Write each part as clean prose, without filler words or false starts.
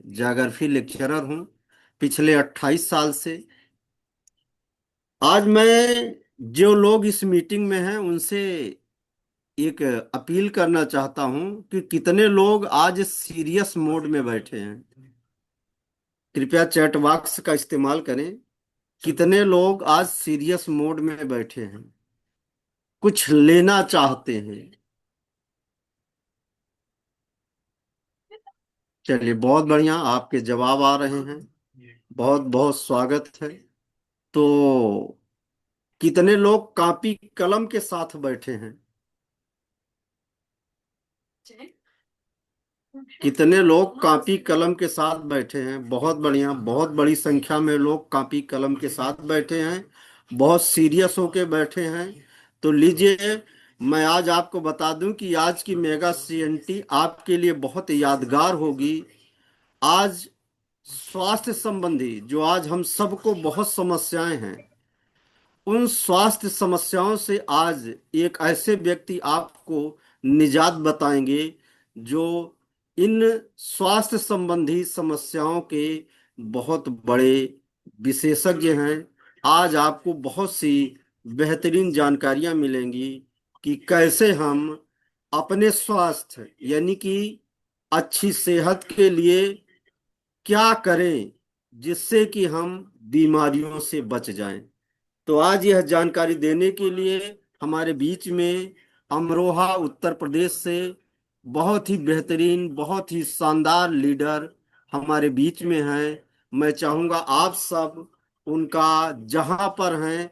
जाग्रफी lecturer हूँ पिछले 28 साल से। आज मैं जो लोग इस मीटिंग में हैं उनसे एक अपील करना चाहता हूँ कि कितने लोग आज सीरियस मोड में बैठे हैं। कृपया चैट बॉक्स का इस्तेमाल करें। कितने लोग आज सीरियस मोड में बैठे हैं, कुछ लेना चाहते हैं। चलिए, बहुत बढ़िया, आपके जवाब आ रहे हैं। बहुत बहुत स्वागत है। तो कितने लोग कॉपी कलम के साथ बैठे हैं? कितने लोग कॉपी कलम के साथ बैठे हैं? बहुत बढ़िया, बहुत बड़ी संख्या में लोग कॉपी कलम के साथ बैठे हैं, बहुत सीरियस होके बैठे हैं। तो लीजिए, मैं आज आपको बता दूं कि आज की मेगा सीएनटी आपके लिए बहुत यादगार होगी। आज स्वास्थ्य संबंधी जो आज हम सबको बहुत समस्याएं हैं, उन स्वास्थ्य समस्याओं से आज एक ऐसे व्यक्ति आपको निजात बताएंगे जो इन स्वास्थ्य संबंधी समस्याओं के बहुत बड़े विशेषज्ञ हैं। आज आपको बहुत सी बेहतरीन जानकारियां मिलेंगी कि कैसे हम अपने स्वास्थ्य यानी कि अच्छी सेहत के लिए क्या करें, जिससे कि हम बीमारियों से बच जाएं। तो आज यह जानकारी देने के लिए हमारे बीच में अमरोहा उत्तर प्रदेश से बहुत ही बेहतरीन, बहुत ही शानदार लीडर हमारे बीच में हैं। मैं चाहूंगा आप सब उनका जहां पर हैं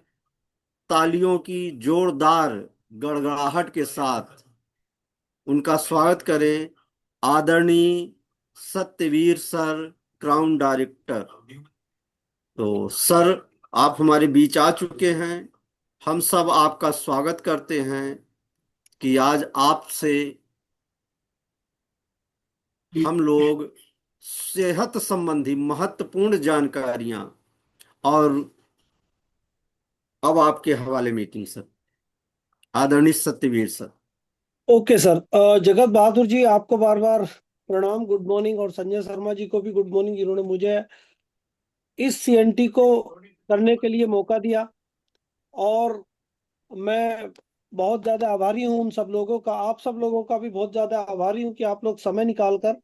तालियों की जोरदार गड़गड़ाहट के साथ उनका स्वागत करें। आदरणीय सत्यवीर सर, क्राउन डायरेक्टर। तो सर, आप हमारे बीच आ चुके हैं। हम सब आपका स्वागत करते हैं कि आज आपसे हम लोग सेहत संबंधी महत्वपूर्ण जानकारियां, और अब आपके हवाले मीटिंग सर। आदरणीय सत्यवीर सर। Okay sir. जगत बहादुर जी, आपको बार बार प्रणाम, गुड मॉर्निंग। और संजय शर्मा जी को भी गुड मॉर्निंग, जिन्होंने मुझे इस सीएनटी को करने के लिए मौका दिया। और मैं बहुत ज़्यादा आभारी हूँ उन सब लोगों का, आप सब लोगों का भी बहुत ज़्यादा आभारी हूँ कि आप लोग समय निकालकर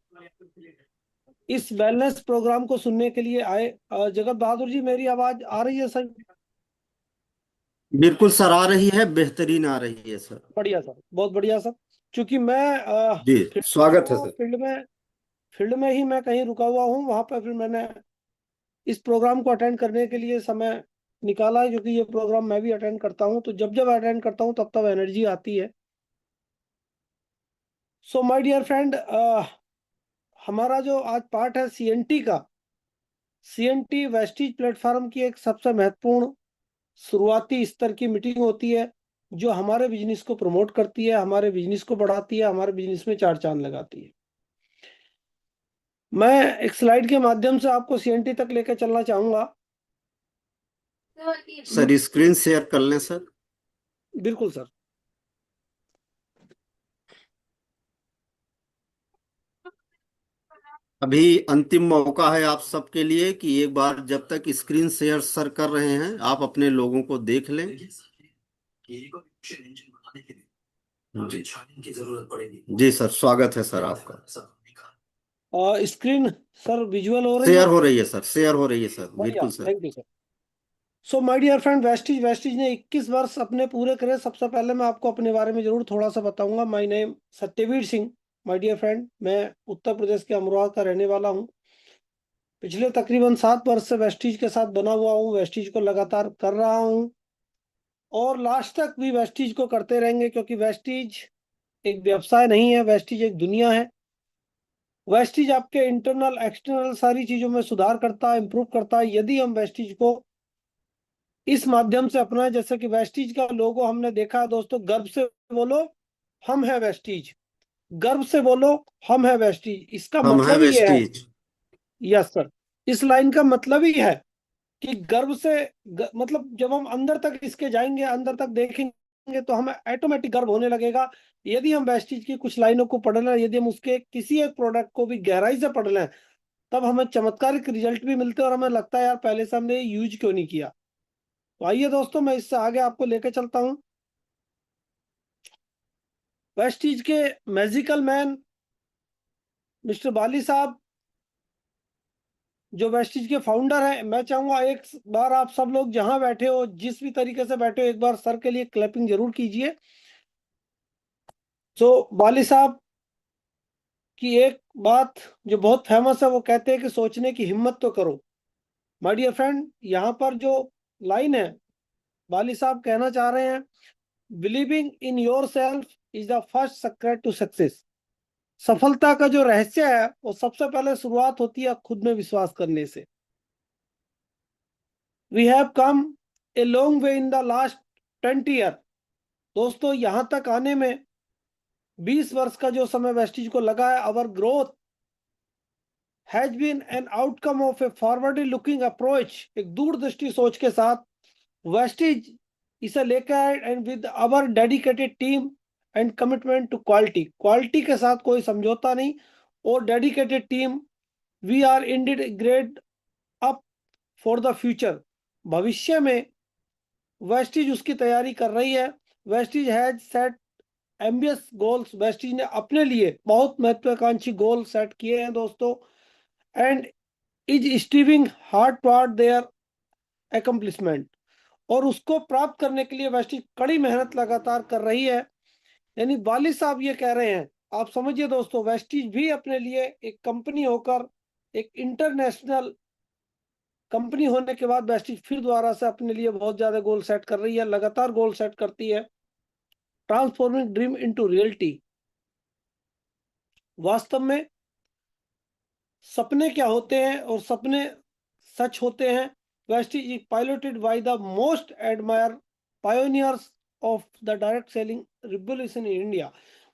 इस वेलनेस प्रोग्राम को सुनने के लिए आए। जगत बहादुर जी, मेरी आवाज़ आ रही है सर? बिल्कुल सर, आ रही है, बेहतरीन आ रही है सर। बढ़िया सर, बहुत बढ़िया सर। क्योंकि मैं जी, स्वागत है सर। फील्ड में ही मैं कहीं रुका हुआ हूँ, वहां पर फिर मैंने इस प्रोग्राम को अटेंड करने के लिए समय निकाला है। क्योंकि ये प्रोग्राम मैं भी अटेंड करता हूँ, तो जब जब अटेंड करता हूँ तब तब एनर्जी आती है। सो माय डियर फ्रेंड, हमारा जो आज पार्ट है सीएनटी का, सीएनटी वेस्टीज प्लेटफॉर्म की एक सबसे महत्वपूर्ण शुरुआती स्तर की मीटिंग होती है, जो हमारे बिजनेस को प्रमोट करती है, हमारे बिजनेस को बढ़ाती है, हमारे बिजनेस में चार चांद लगाती है। मैं एक स्लाइड के माध्यम से आपको सीएनटी तक लेकर चलना चाहूंगा। सर, स्क्रीन शेयर कर लें सर। बिल्कुल सर। अभी अंतिम मौका है आप सबके लिए कि एक बार जब तक स्क्रीन शेयर सर कर रहे हैं, आप अपने लोगों को देख लें। जी सर, स्वागत है सर आपका। स्क्रीन सर विजुअल हो रही है? शेयर हो रही है सर, शेयर हो रही है सर, बढ़िया, बिल्कुल sir. Thank you sir. So my dear friend, Vestige Vestige ने 21 वर्ष अपने पूरे करे। सबसे पहले मैं आपको अपने बारे में जरूर थोड़ा सा बताऊंगा। My name Satyaveer Singh. My dear friend, मैं उत्तर प्रदेश के अमरोहा का रहने वाला हूं। पिछले तकरीबन 7 वर्ष से वेस्टीज के साथ बना हुआ हूं, वेस्टीज को लगातार कर रहा हूं और लास्ट तक भी वेस्टीज को करते रहेंगे। क्योंकि वेस्टीज एक व्यवसाय नहीं है, वेस्टीज एक दुनिया है। वेस्टीज आपके इंटरनल एक्सटर्नल सारी चीजों में सुधार करता है, इंप्रूव करता है, यदि हम वेस्टीज को इस माध्यम से अपना। जैसे कि वेस्टीज का लोगो हमने देखा है दोस्तों, गर्व से बोलो हम है वेस्टीज, गर्व से बोलो हम है वेस्टीज। इसका हम हैं मतलब ही ये है। वेस्टीज। यस सर, इस लाइन का मतलब ही है कि गर्व से मतलब जब हम अंदर तक इसके जाएंगे, अंदर तक देखेंगे, तो हमें ऑटोमेटिक गर्व होने लगेगा। यदि हम वेस्टीज की कुछ लाइनों को पढ़ लें, यदि हम उसके किसी एक प्रोडक्ट को भी गहराई से पढ़ लें, तब हमें चमत्कारिक रिजल्ट भी मिलते हैं और हमें लगता है यार पहले से हमने यूज क्यों नहीं किया। तो आइए दोस्तों, मैं इससे आगे आपको लेकर चलता हूँ। वेस्टीज के मैजिकल मैन मिस्टर बाली साहब, जो वेस्टीज के फाउंडर हैं, मैं चाहूंगा एक बार आप सब लोग जहां बैठे हो, जिस भी तरीके से बैठे हो, एक बार सर के लिए क्लैपिंग जरूर कीजिए। तो बाली साहब की एक बात जो बहुत फेमस है, वो कहते हैं कि सोचने की हिम्मत तो करो। माय डियर फ्रेंड, यहाँ पर जो लाइन है, बाली साहब कहना चाह रहे हैं, believing in your self is the first secret to success. सफलता का जो रहस्य है, वो सबसे पहले शुरुआत होती है खुद में विश्वास करने से। We have come a long way in the last 20 year. दोस्तों, यहां तक आने में 20 वर्ष का जो समय वेस्टीज को लगा है। Our growth has been an outcome of a forward looking approach. एक दूरदृष्टि सोच के साथ वेस्टीज इसे लेकर, and with our dedicated team and commitment to quality. Quality के साथ कोई समझौता नहीं, और dedicated team, we are indeed geared up for the future. भविष्य में वेस्टीज उसकी तैयारी कर रही है। Vestige has set ambitious goals. Vestige ने अपने लिए बहुत महत्वाकांक्षी गोल सेट किए हैं दोस्तों, and is striving hard toward their accomplishment. और उसको प्राप्त करने के लिए वेस्टीज कड़ी मेहनत लगातार कर रही है। यानी वालिद साहब ये कह रहे हैं, आप समझिए दोस्तों, वेस्टीज भी अपने लिए एक कंपनी होकर, एक इंटरनेशनल कंपनी होने के बाद, वेस्टीज फिर दोबारा से अपने लिए बहुत ज्यादा गोल सेट कर रही है, लगातार गोल सेट करती है। Transforming dream into reality. वास्तव में सपने क्या होते हैं और सपने सच होते हैं। Vestige is piloted by the most admire pioneers of the direct selling revolution in India.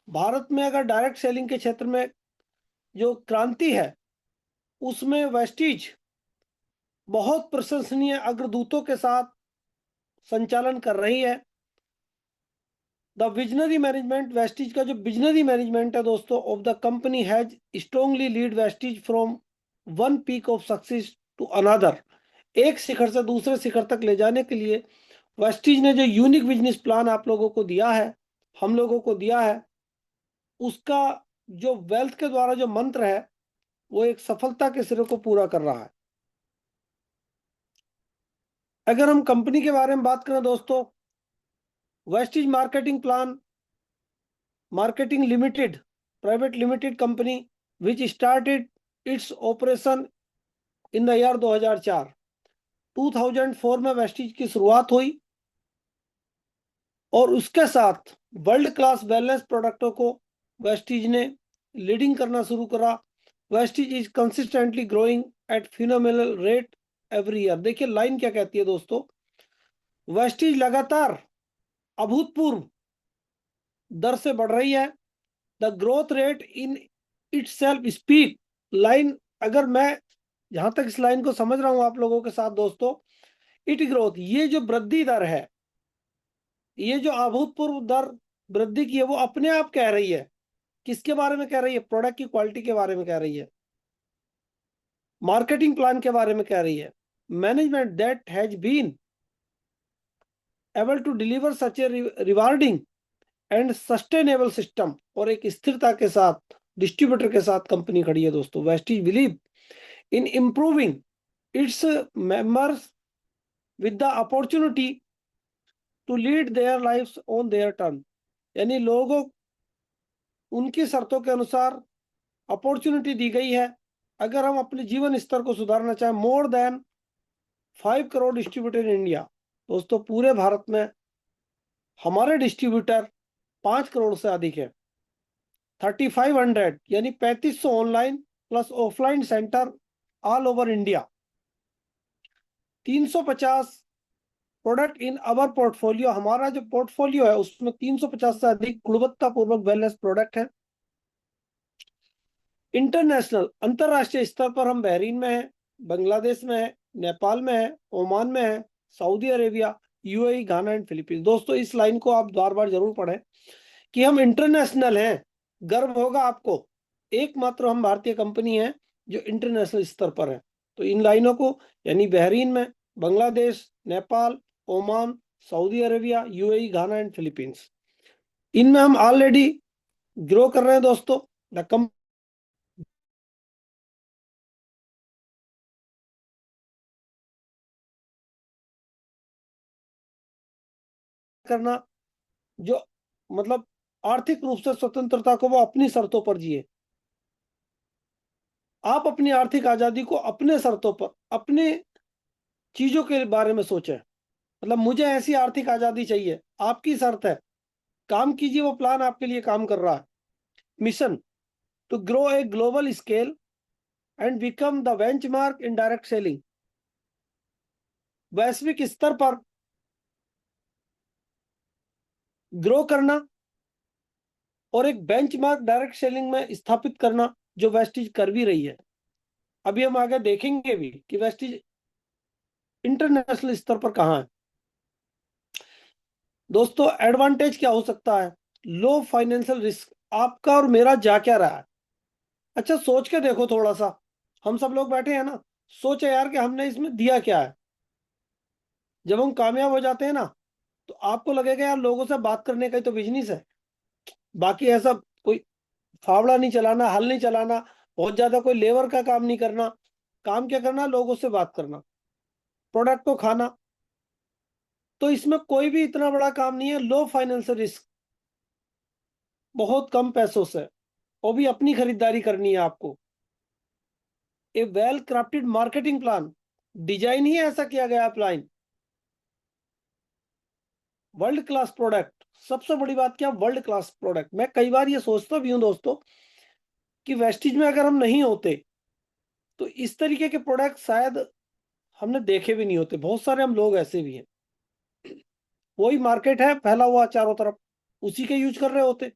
Bharat में अगर डायरेक्ट सेलिंग के क्षेत्र में जो क्रांति है, उसमें वेस्टीज बहुत प्रशंसनीय अग्रदूतों के साथ संचालन कर रही है। द विजनरी मैनेजमेंट, वेस्टीज का जो विजनरी मैनेजमेंट है दोस्तों, of the company has strongly lead Vestige from one peak of success to another. एक शिखर से दूसरे शिखर तक ले जाने के लिए वेस्टीज ने जो यूनिक बिजनेस प्लान आप लोगों को दिया है, हम लोगों को दिया है, उसका जो वेल्थ के द्वारा जो मंत्र है, वो एक सफलता के सिरे को पूरा कर रहा है। अगर हम कंपनी के बारे में बात करें दोस्तों, Vestige marketing plan marketing limited private limited company which started its operation in the year 2004। 2004 में वेस्टीज की शुरुआत हुई, और उसके साथ वर्ल्ड क्लास वेलनेस प्रोडक्टों को वेस्टीज ने लीडिंग करना शुरू करा। Vestige is consistently growing at phenomenal rate every year. देखिए लाइन क्या कहती है दोस्तों, वेस्टीज लगातार अभूतपूर्व दर से बढ़ रही है। The growth rate in it self speak. Line, अगर मैं जहां तक इस लाइन को समझ रहा हूं आप लोगों के साथ दोस्तों, इट ग्रोथ, ये जो वृद्धि दर है, ये जो अभूतपूर्व दर वृद्धि की है, वो अपने आप कह रही है। किसके बारे में कह रही है? प्रोडक्ट की क्वालिटी के बारे में कह रही है, मार्केटिंग प्लान के बारे में कह रही है। Management that has been able to deliver such a rewarding and sustainable system. और एक स्थिरता के साथ डिस्ट्रीब्यूटर के साथ कंपनी खड़ी है दोस्तों। Vestige believe in improving its members with the opportunity to lead their lives on their term. यानी लोगों, उनकी शर्तों के अनुसार अपॉर्चुनिटी दी गई है। अगर हम अपने जीवन स्तर को सुधारना चाहें, more than 5 crore distributor in India. दोस्तों, पूरे भारत में हमारे डिस्ट्रीब्यूटर 5 करोड़ से अधिक है। 3500 यानी 3500 online plus offline centre all over India. 350 product in our portfolio. हमारा जो पोर्टफोलियो है, उसमें 350 से अधिक गुणवत्तापूर्वक वेलनेस प्रोडक्ट है। इंटरनेशनल, अंतरराष्ट्रीय स्तर पर हम बहरीन में हैं, बांग्लादेश में है, नेपाल में है, ओमान में है, Saudi Arabia, UAE, Ghana and Philippines. दोस्तों, इस लाइन को आप बार बार जरूर पढ़ें कि हम इंटरनेशनल हैं। गर्व होगा आपको, एकमात्र हम भारतीय कंपनी है जो इंटरनेशनल स्तर पर है। तो इन लाइनों को यानी बहरीन में, Bangladesh, Nepal, Oman, Saudi Arabia, UAE, Ghana and Philippines, इनमें हम ऑलरेडी ग्रो कर रहे हैं दोस्तों। द कम करना जो मतलब आर्थिक रूप से स्वतंत्रता को वो अपनी शर्तों पर जिए। आप अपनी आर्थिक आजादी को अपने शर्तों पर, अपने चीजों के बारे में सोचें। मतलब मुझे ऐसी आर्थिक आजादी चाहिए, आपकी शर्त है, काम कीजिए, वो प्लान आपके लिए काम कर रहा है। Mission to grow a global scale and become the benchmark in direct selling. वैश्विक स्तर पर ग्रो करना और एक बेंचमार्क डायरेक्ट सेलिंग में स्थापित करना, जो वेस्टीज कर भी रही है। अभी हम आगे देखेंगे भी कि वेस्टीज इंटरनेशनल स्तर पर कहाँ है। दोस्तों एडवांटेज क्या हो सकता है? लो फाइनेंशियल रिस्क। आपका और मेरा जा क्या रहा है? अच्छा सोच के देखो थोड़ा सा, हम सब लोग बैठे हैं ना, सोचे यार कि हमने इसमें दिया क्या है। जब हम कामयाब हो जाते हैं ना, तो आपको लगेगा यार लोगों से बात करने का ही तो बिजनेस है, बाकी ऐसा कोई फावड़ा नहीं चलाना, हल नहीं चलाना, बहुत ज्यादा कोई लेबर का काम नहीं करना। काम क्या करना? लोगों से बात करना, प्रोडक्ट को खाना। तो इसमें कोई भी इतना बड़ा काम नहीं है। लो फाइनेंशियल रिस्क, बहुत कम पैसों से, वो भी अपनी खरीदारी करनी है आपको। A well crafted marketing plan, design ही ऐसा किया गया प्लान। वर्ल्ड क्लास प्रोडक्ट, सबसे बड़ी बात क्या? World class product. मैं कई बार ये सोचता भी हूँ दोस्तों कि वेस्टीज में अगर हम नहीं होते तो इस तरीके के प्रोडक्ट शायद हमने देखे भी नहीं होते। बहुत सारे हम लोग ऐसे भी हैं, वही मार्केट है फैला हुआ चारों तरफ, उसी के यूज कर रहे होते।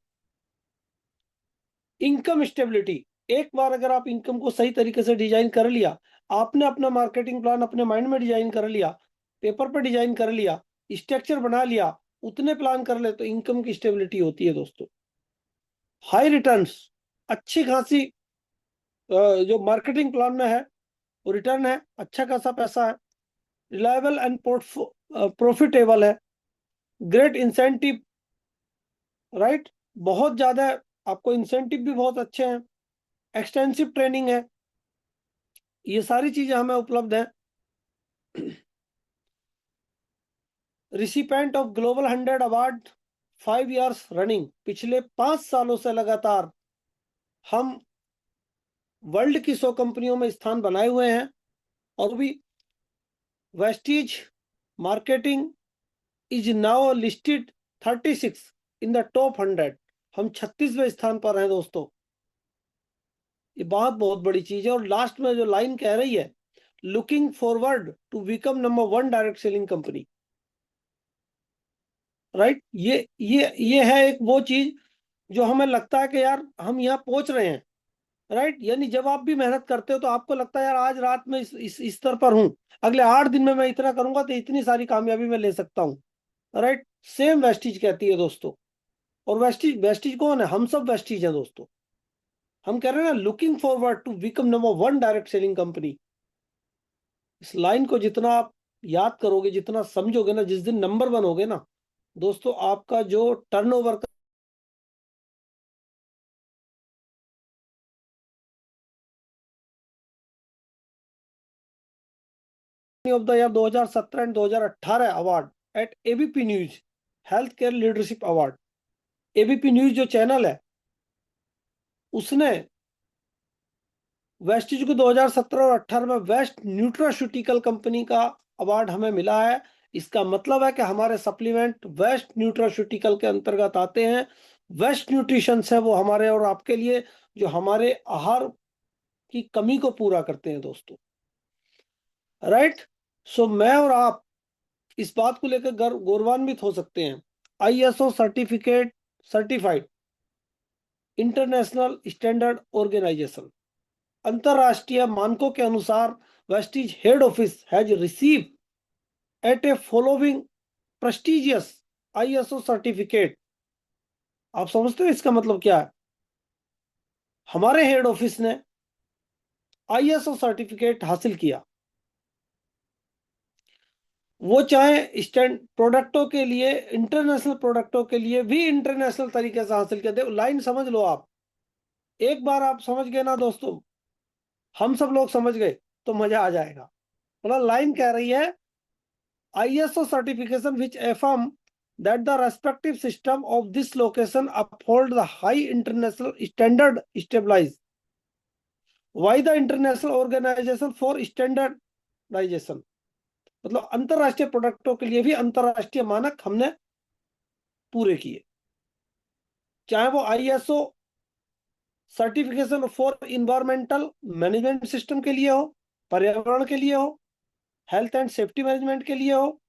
इनकम स्टेबिलिटी, एक बार अगर आप इनकम को सही तरीके से डिजाइन कर लिया, आपने अपना मार्केटिंग प्लान अपने माइंड में डिजाइन कर लिया, पेपर पर डिजाइन कर लिया, स्ट्रक्चर बना लिया, उतने प्लान कर ले, तो इनकम की स्टेबिलिटी होती है दोस्तों। हाई रिटर्न्स, अच्छी खासी जो मार्केटिंग प्लान में है वो रिटर्न है, अच्छा खासा पैसा है। रिलायबल एंड प्रॉफिटेबल है। ग्रेट इंसेंटिव, राइट, बहुत ज्यादा आपको इंसेंटिव भी बहुत अच्छे हैं। एक्सटेंसिव ट्रेनिंग है, ये सारी चीजें हमें उपलब्ध है। Recipient of global 100 award 5 years running, पिछले 5 सालों से लगातार हम वर्ल्ड की 100 कंपनियों में स्थान बनाए हुए हैं। और भी Vestige marketing is now listed 36 in the top 100। हम 36वें स्थान पर हैं दोस्तों। ये बात बहुत बड़ी चीज है। और लास्ट में जो लाइन कह रही है, looking forward to become number 1 direct selling company, right. ये है एक वो चीज जो हमें लगता है कि यार हम यहाँ पहुंच रहे हैं, राइट। यानी जब आप भी मेहनत करते हो तो आपको लगता है यार आज रात में इस स्तर पर हूँ, अगले 8 दिन में मैं इतना करूंगा तो इतनी सारी कामयाबी मैं ले सकता हूँ, राइट। सेम वेस्टीज कहती है दोस्तों। और वेस्टीज, वेस्टीज कौन है? हम सब वेस्टीज हैं दोस्तों। हम कह रहे हैं ना, looking forward to become number 1 direct selling company. इस लाइन को जितना आप याद करोगे, जितना समझोगे ना, जिस दिन नंबर 1 होगे ना दोस्तों, आपका जो turnover of the year 2017 and 2018 award eight ABP news, health care leadership award. ABP news जो चैनल है, उसने वेस्टीज को 2017 और 18 में बेस्ट न्यूट्रास्यूटिकल कंपनी का अवार्ड हमें मिला है। इसका मतलब है कि हमारे सप्लीमेंट वेस्ट न्यूट्रास्यूटिकल के अंतर्गत आते हैं। वेस्ट न्यूट्रिशन है वो हमारे और आपके लिए, जो हमारे आहार की कमी को पूरा करते हैं दोस्तों, राइट। सो मैं और आप इस बात को लेकर गौरवान्वित हो सकते हैं। ISO certificate, certified international standard organization, अंतरराष्ट्रीय मानकों के अनुसार Vestige head office has receive at a following prestigious ISO certificate. आप समझते हो इसका मतलब क्या है? हमारे हेड ऑफिस ने आईएसओ सर्टिफिकेट हासिल किया, वो चाहे स्टैंड प्रोडक्टों के लिए, इंटरनेशनल प्रोडक्टों के लिए भी इंटरनेशनल तरीके से हासिल किया। देखो लाइन समझ लो आप, एक बार आप समझ गए ना दोस्तों, हम सब लोग समझ गए तो मजा आ जाएगा। मतलब लाइन कह रही है ISO certification which affirm that the respective system of this location uphold the high international standard established by the International Organization for Standardization। मतलब अंतरराष्ट्रीय प्रोडक्टों के लिए भी अंतरराष्ट्रीय मानक हमने पूरे किए, चाहे वो ISO certification for environmental management system के लिए हो, पर्यावरण के लिए हो, हेल्थ एंड सेफ्टी मैनेजमेंट के लिए हो,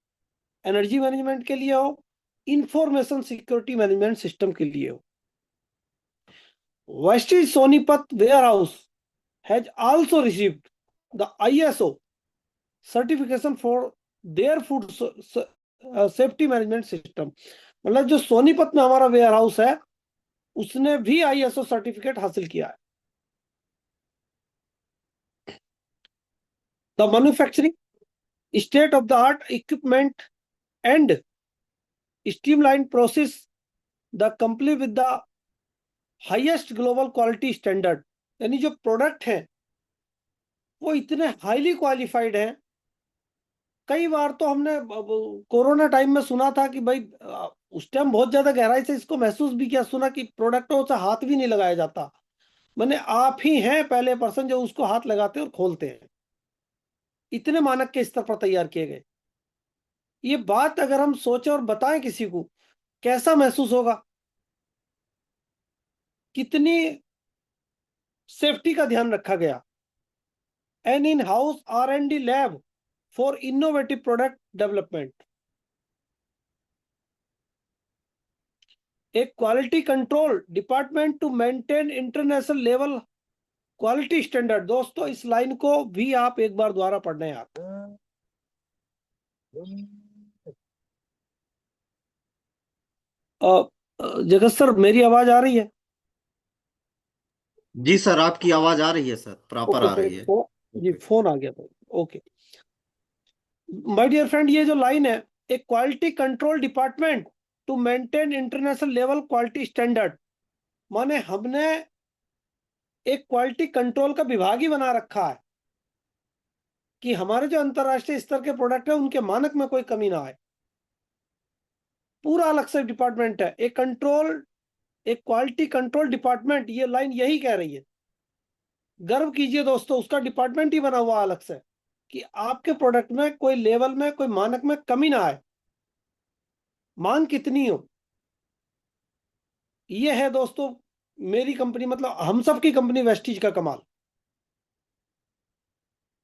एनर्जी मैनेजमेंट के लिए हो, इंफॉर्मेशन सिक्योरिटी मैनेजमेंट सिस्टम के लिए हो। Vestige Sonipat warehouse has also received the ISO certification for their food safety management system. मतलब जो सोनीपत में हमारा वेयरहाउस है उसने भी ISO सर्टिफिकेट हासिल किया है। The manufacturing state of the art equipment and streamline process the company with the highest global quality standard. यानी जो प्रोडक्ट हैं वो इतने हाईली क्वालिफाइड हैं। कई बार तो हमने कोरोना टाइम में सुना था कि भाई उस टाइम बहुत ज्यादा गहराई से इसको महसूस भी किया, सुना कि प्रोडक्टों से हाथ भी नहीं लगाया जाता। मैंने आप ही हैं पहले पर्सन जो उसको हाथ लगाते हैं और खोलते हैं। इतने मानक के स्तर पर तैयार किए गए। ये बात अगर हम सोचें और बताएं किसी को, कैसा महसूस होगा, कितनी सेफ्टी का ध्यान रखा गया। An in house R&D lab for innovative product development, एक quality control department to maintain international level quality standard. दोस्तों इस लाइन को भी आप एक बार दोबारा पढ़ना है आप। जगत सर मेरी आवाज आ रही है? जी सर, आपकी आवाज आ रही है सर, प्रॉपर ओके, आ मेरे रही है। जी फोन आ गया था। ओके माय डियर फ्रेंड, ये जो लाइन है, एक quality control department to maintain international level quality standard, माने हमने एक क्वालिटी कंट्रोल का विभाग ही बना रखा है कि हमारे जो अंतरराष्ट्रीय स्तर के प्रोडक्ट है उनके मानक में कोई कमी ना आए। पूरा अलग से डिपार्टमेंट है, एक कंट्रोल, एक क्वालिटी कंट्रोल डिपार्टमेंट। ये लाइन यही कह रही है। गर्व कीजिए दोस्तों, उसका डिपार्टमेंट ही बना हुआ अलग से कि आपके प्रोडक्ट में कोई लेवल में, कोई मानक में कमी ना आए, मांग कितनी हो। ये है दोस्तों मेरी कंपनी, मतलब हम सब की कंपनी वेस्टीज का कमाल।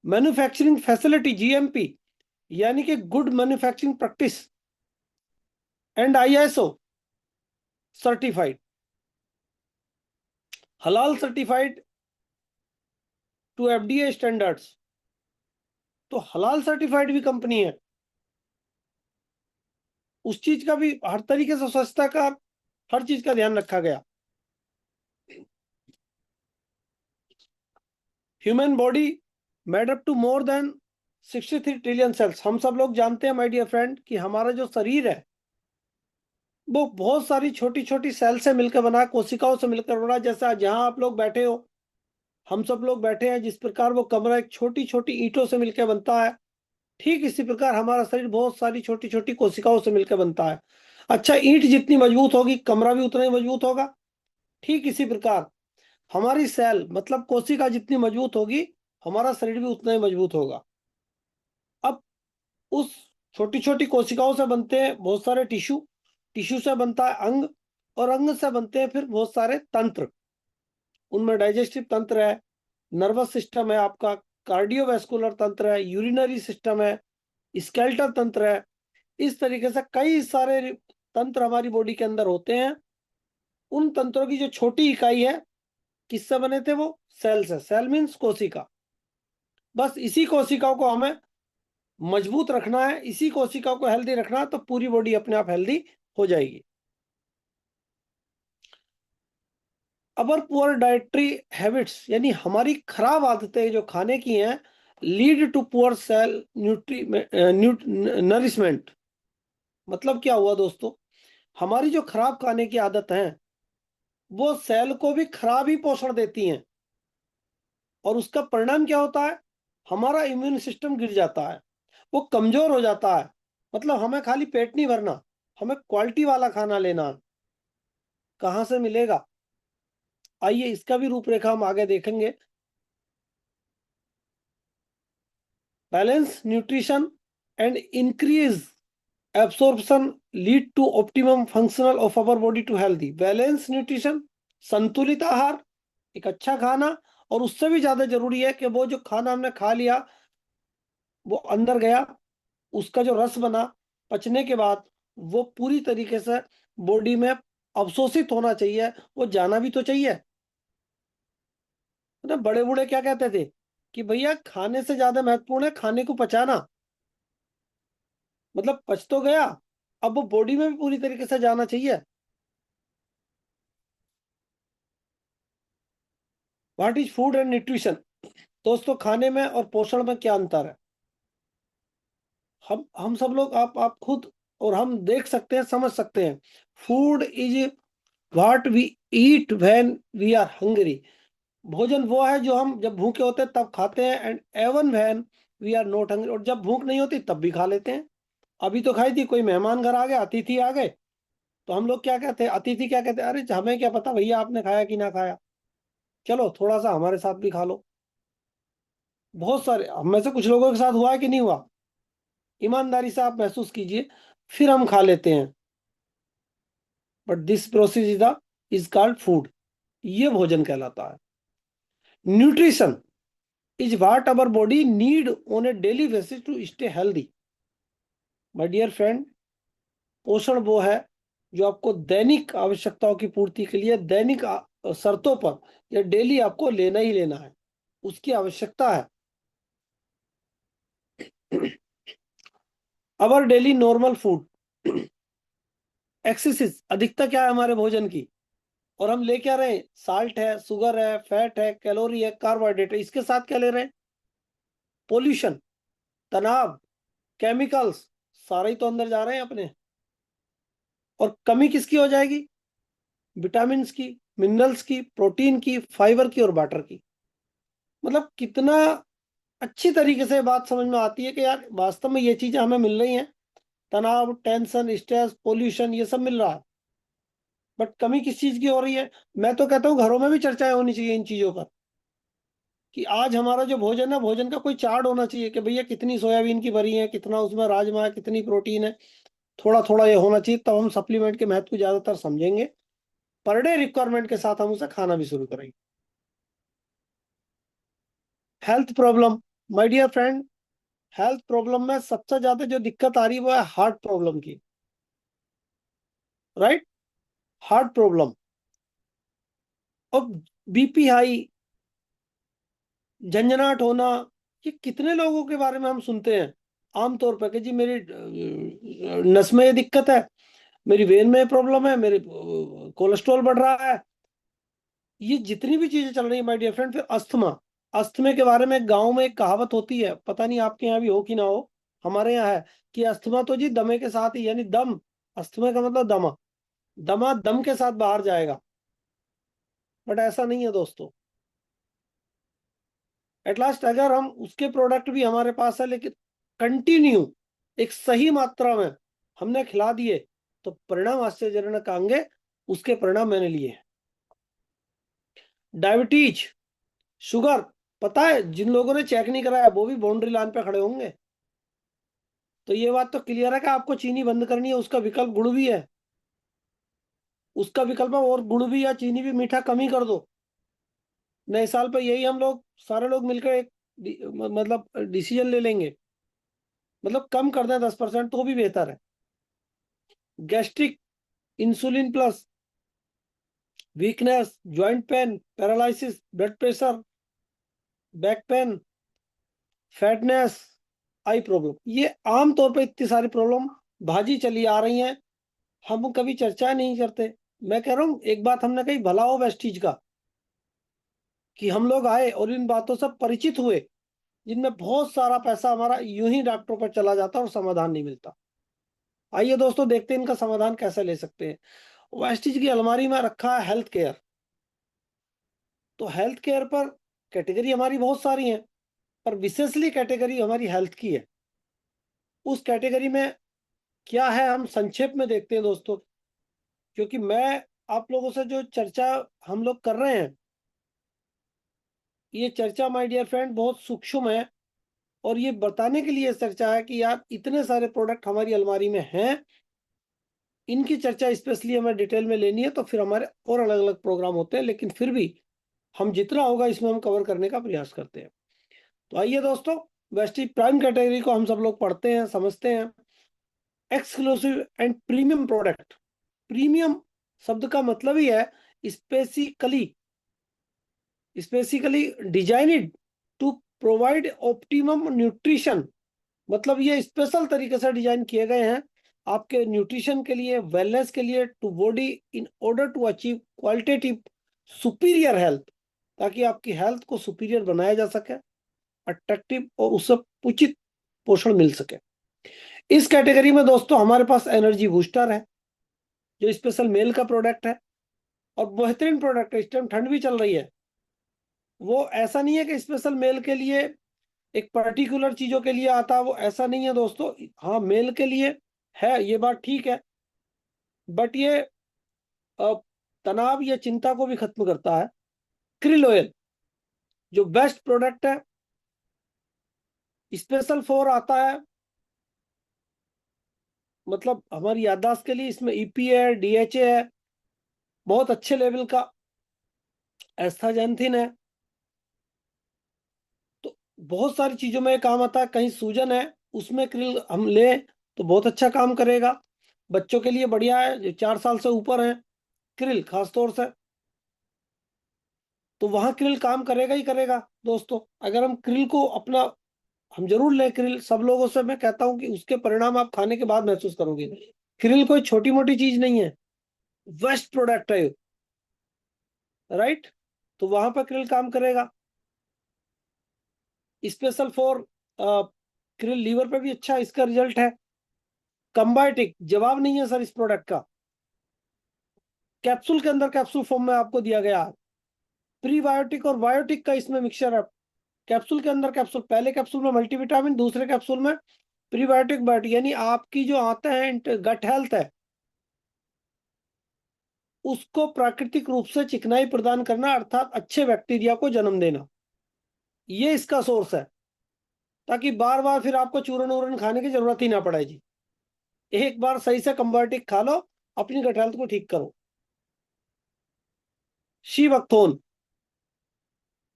मैन्युफैक्चरिंग फैसिलिटी GMP यानी कि good manufacturing practice and ISO certified, हलाल सर्टिफाइड टू FDA स्टैंडर्ड्स। तो हलाल सर्टिफाइड भी कंपनी है, उस चीज का भी हर तरीके से स्वच्छता का, हर चीज का ध्यान रखा गया। Human body made up to more than 63 trillion cells. हम सब लोग जानते हैं माय डियर फ्रेंड कि हमारा जो शरीर है वो बहुत सारी छोटी छोटी सेल से मिलकर बना, कोशिकाओं से मिलकर बना। जैसा जहां आप लोग बैठे हो, हम सब लोग बैठे हैं, जिस प्रकार वो कमरा एक छोटी छोटी ईंटों से मिलकर बनता है, ठीक इसी प्रकार हमारा शरीर बहुत सारी छोटी छोटी कोशिकाओं से मिलकर बनता है। अच्छा, ईंट जितनी मजबूत होगी कमरा भी उतना ही मजबूत होगा। ठीक इसी प्रकार हमारी सेल मतलब कोशिका जितनी मजबूत होगी हमारा शरीर भी उतना ही मजबूत होगा। अब उस छोटी छोटी कोशिकाओं से बनते हैं बहुत सारे टिश्यू, टिश्यू से बनता है अंग, और अंग से बनते हैं फिर बहुत सारे तंत्र। उनमें डाइजेस्टिव तंत्र है, नर्वस सिस्टम है आपका, कार्डियोवैस्कुलर तंत्र है, यूरिनरी सिस्टम है, स्केलेटल तंत्र है। इस तरीके से कई सारे तंत्र हमारी बॉडी के अंदर होते हैं। उन तंत्रों की जो छोटी इकाई है, किससे बने थे वो? सेल से। सेल मीन्स कोशिका। बस इसी कोशिकाओं को हमें मजबूत रखना है, इसी कोशिकाओं को हेल्दी रखना है, तो पूरी बॉडी अपने आप हेल्दी हो जाएगी। अवर पुअर डाइटरी हैबिट्स यानी हमारी खराब आदतें जो खाने की हैं, lead to poor cell nourishment. मतलब क्या हुआ दोस्तों, हमारी जो खराब खाने की आदत है वो सेल को भी खराब ही पोषण देती हैं, और उसका परिणाम क्या होता है, हमारा इम्यून सिस्टम गिर जाता है, वो कमजोर हो जाता है। मतलब हमें खाली पेट नहीं भरना, हमें क्वालिटी वाला खाना लेना है। कहाँ से मिलेगा, आइए इसका भी रूपरेखा हम आगे देखेंगे। Balance nutrition and increase absorption lead to optimum functional of our body to healthy. Balance nutrition, संतुलित आहार, एक अच्छा खाना, और उससे भी ज्यादा जरूरी है कि वो जो खाना हमने खा लिया वो अंदर गया, उसका जो रस बना पचने के बाद वो पूरी तरीके से बॉडी में अवशोषित होना चाहिए, वो जाना भी तो चाहिए। ना बड़े बूढ़े क्या कहते थे कि भैया खाने से ज्यादा महत्वपूर्ण है खाने को पचाना। मतलब पच तो गया, अब वो बॉडी में भी पूरी तरीके से जाना चाहिए। What is food and nutrition. दोस्तों खाने में और पोषण में क्या अंतर है, हम सब लोग, आप खुद और हम देख सकते हैं, समझ सकते हैं। Food is what we eat when we are hungry. भोजन वो है जो हम जब भूखे होते हैं तब खाते हैं, and even when we are not hungry, और जब भूख नहीं होती तब भी खा लेते हैं। अभी तो खाई थी, कोई मेहमान घर आ गया, अतिथि आ गए, तो हम लोग क्या कहते हैं, अतिथि क्या कहते हैं, अरे हमें क्या पता भैया आपने खाया कि ना खाया, चलो थोड़ा सा हमारे साथ भी खा लो। बहुत सारे हम में से कुछ लोगों के साथ हुआ है कि नहीं हुआ, ईमानदारी से आप महसूस कीजिए, फिर हम खा लेते हैं। But this process is called food, ये भोजन कहलाता है। Nutrition is what our body need on a daily basis to stay healthy. My dear friend, पोषण वो है जो आपको दैनिक आवश्यकताओं की पूर्ति के लिए दैनिक शर्तों पर या डेली आपको लेना ही लेना है, उसकी आवश्यकता है। Our daily normal food axes, अधिकता क्या है हमारे भोजन की, और हम ले क्या रहे हैं, साल्ट है, शुगर है, फैट है, कैलोरी है, कार्बोहाइड्रेट है, इसके साथ क्या ले रहे हैं, पोल्यूशन, तनाव, केमिकल्स, सारे ही तो अंदर जा रहे हैं अपने। और कमी किसकी हो जाएगी, विटामिन की, मिनरल्स की, प्रोटीन की, फाइबर की और वाटर की। मतलब कितना अच्छी तरीके से बात समझ में आती है कि यार वास्तव में ये चीजें हमें मिल रही हैं, तनाव, टेंशन, स्ट्रेस, पोल्यूशन, ये सब मिल रहा है। बट कमी किस चीज की हो रही है, मैं तो कहता हूँ घरों में भी चर्चाएं होनी चाहिए इन चीजों पर, कि आज हमारा जो भोजन है, भोजन का कोई चार्ट होना चाहिए कि भैया कितनी सोयाबीन की भरी है, कितना उसमें राजमा है, कितनी प्रोटीन है। थोड़ा थोड़ा ये होना चाहिए, तब हम सप्लीमेंट के महत्व को ज्यादातर समझेंगे। पर डे रिक्वायरमेंट के साथ हम उसे खाना भी शुरू करेंगे। Health problem, my dear friend, health problem में सबसे ज्यादा जो दिक्कत आ रही है वो है हार्ट प्रॉब्लम की। Right, heart problem. अब बीपी हाई, झंझनाहट होना, ये कितने लोगों के बारे में हम सुनते हैं आमतौर पर कि जी मेरी नस में ये दिक्कत है, मेरी वेन में प्रॉब्लम है, मेरे कोलेस्ट्रॉल बढ़ रहा है। ये जितनी भी चीजें चल रही है माय डियर फ्रेंड, फिर अस्थमा। अस्थमे के बारे में गांव में एक कहावत होती है, पता नहीं आपके यहाँ भी हो कि ना हो, हमारे यहाँ है कि अस्थमा तो जी दमे के साथ ही, यानी दम, अस्थमा का मतलब दमा, दमा दम के साथ बाहर जाएगा। बट ऐसा नहीं है दोस्तों। एट लास्ट अगर हम उसके प्रोडक्ट भी हमारे पास है, लेकिन कंटिन्यू एक सही मात्रा में हमने खिला दिए, तो परिणाम आश्चर्यजनक आएंगे। उसके परिणाम मैंने लिए हैं। डायबिटीज, शुगर, पता है जिन लोगों ने चेक नहीं कराया वो भी बाउंड्री लाइन पे खड़े होंगे। तो ये बात तो क्लियर है कि आपको चीनी बंद करनी है, उसका विकल्प गुड़ भी है, उसका विकल्प है, और गुड़ भी या चीनी भी, मीठा कम ही कर दो। नए साल पर यही हम लोग सारे लोग मिलकर एक मतलब डिसीजन ले लेंगे, मतलब कम कर दें 10% तो भी बेहतर है। Gastric, insulin plus, weakness, joint pain, paralysis, blood pressure, back pain, fatness, eye problem, ये आमतौर पर इतनी सारी प्रॉब्लम भाजी चली आ रही हैं, हम कभी चर्चा नहीं करते। मैं कह रहा हूँ एक बात हमने कही, भला हो वेस्टीज का, कि हम लोग आए और इन बातों से परिचित हुए जिनमें बहुत सारा पैसा हमारा यूं ही डॉक्टरों पर चला जाता और समाधान नहीं मिलता। आइए दोस्तों देखते हैं इनका समाधान कैसे ले सकते हैं। वेस्टिज की अलमारी में रखा है हेल्थ केयर। तो हेल्थ केयर पर कैटेगरी हमारी बहुत सारी हैं, पर विशेषली कैटेगरी हमारी हेल्थ की है। उस कैटेगरी में क्या है हम संक्षेप में देखते हैं दोस्तों, क्योंकि मैं आप लोगों से जो चर्चा हम लोग कर रहे हैं, ये चर्चा माय डियर फ्रेंड बहुत सूक्ष्म है। और ये बताने के लिए चर्चा है कि यार इतने सारे प्रोडक्ट हमारी अलमारी में हैं, इनकी चर्चा स्पेशली हमें डिटेल में लेनी है, तो फिर हमारे और अलग अलग प्रोग्राम होते हैं, लेकिन फिर भी हम जितना होगा इसमें हम कवर करने का प्रयास करते हैं। तो आइए दोस्तों, वेस्टीज प्राइम कैटेगरी को हम सब लोग पढ़ते हैं, समझते हैं। Exclusive and premium product. Premium शब्द का मतलब ही है specifically specifically designed to provide optimum nutrition. मतलब ये स्पेशल तरीके से डिजाइन किए गए हैं आपके न्यूट्रिशन के लिए, वेलनेस के लिए, to body, in order to achieve qualitative superior health, ताकि आपकी हेल्थ को सुपीरियर बनाया जा सके, अट्रैक्टिव और उससे उचित पोषण मिल सके। इस कैटेगरी में दोस्तों हमारे पास एनर्जी बूस्टर है, जो स्पेशल मेल का प्रोडक्ट है और बेहतरीन प्रोडक्ट है। इस टाइम ठंड भी चल रही है। वो ऐसा नहीं है कि स्पेशल मेल के लिए एक पर्टिकुलर चीजों के लिए आता है, वो ऐसा नहीं है दोस्तों। हाँ मेल के लिए है, ये बात ठीक है, बट ये तनाव या चिंता को भी खत्म करता है। क्रिल ऑयल जो बेस्ट प्रोडक्ट है, स्पेशल फॉर आता है, मतलब हमारी याददाश्त के लिए। इसमें ईपी है, डीएचए है, बहुत अच्छे लेवल का एस्थाजेंथिन है। तो बहुत सारी चीजों में काम आता है। कहीं सूजन है उसमें क्रिल हम ले तो बहुत अच्छा काम करेगा। बच्चों के लिए बढ़िया है जो 4 साल से ऊपर है, क्रिल खासतौर से, तो वहां क्रिल काम करेगा ही करेगा दोस्तों। अगर हम क्रिल को अपना, हम जरूर लें क्रिल। सब लोगों से मैं कहता हूं कि उसके परिणाम आप खाने के बाद महसूस करोगे। क्रिल कोई छोटी मोटी चीज नहीं है, बेस्ट प्रोडक्ट है, राइट। तो वहां पर क्रिल काम करेगा। स्पेशल फॉर क्रिल लीवर पे भी अच्छा इसका रिजल्ट है। कंबायोटिक जवाब नहीं है सर इस प्रोडक्ट का। कैप्सूल के अंदर कैप्सूल फॉर्म में आपको दिया गया है। प्रीबायोटिक और बायोटिक का इसमें मिक्सचर है। कैप्सूल के अंदर कैप्सूल, पहले कैप्सूल में मल्टीविटामिन, दूसरे कैप्सूल में प्रीबायोटिक बायोटिक, यानी आपकी जो आते हैं गट हेल्थ है उसको प्राकृतिक रूप से चिकनाई प्रदान करना, अर्थात अच्छे बैक्टीरिया को जन्म देना, ये इसका सोर्स है। ताकि बार बार फिर आपको चूरन वूरन खाने की जरूरत ही ना पड़े जी। एक बार सही से कंबायोटिक खा लो, अपनी गट हेल्थ को ठीक करो। शीवक्थोन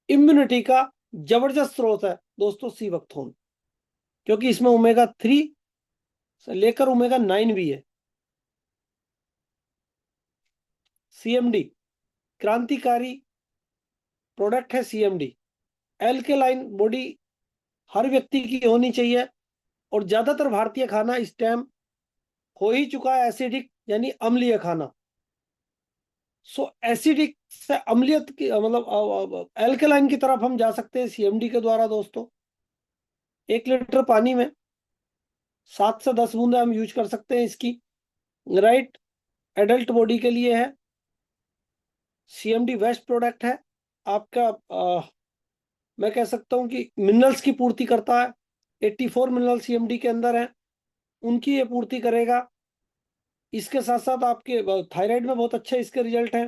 इम्यूनिटी का जबरदस्त स्रोत है दोस्तों, शीवक्थोन, क्योंकि इसमें ओमेगा 3 से लेकर ओमेगा 9 भी है। सीएमडी क्रांतिकारी प्रोडक्ट है। सीएमडी एल्केलाइन बॉडी हर व्यक्ति की होनी चाहिए, और ज्यादातर भारतीय खाना इस टाइम हो ही चुका है एसिडिक, यानी अम्लीय खाना। सो एसिडिक से अम्लियत की मतलब एल्केलाइन की तरफ हम जा सकते हैं सीएमडी के द्वारा दोस्तों। 1 लीटर पानी में 7 से 10 बूंदे हम यूज कर सकते हैं इसकी, राइट। एडल्ट बॉडी के लिए है। सीएमडी बेस्ट प्रोडक्ट है आपका। मैं कह सकता हूं कि मिनरल्स की पूर्ति करता है। 84 मिनरल सीएमडी के अंदर है, उनकी ये पूर्ति करेगा। इसके साथ साथ आपके थायराइड में बहुत अच्छे इसके रिजल्ट हैं।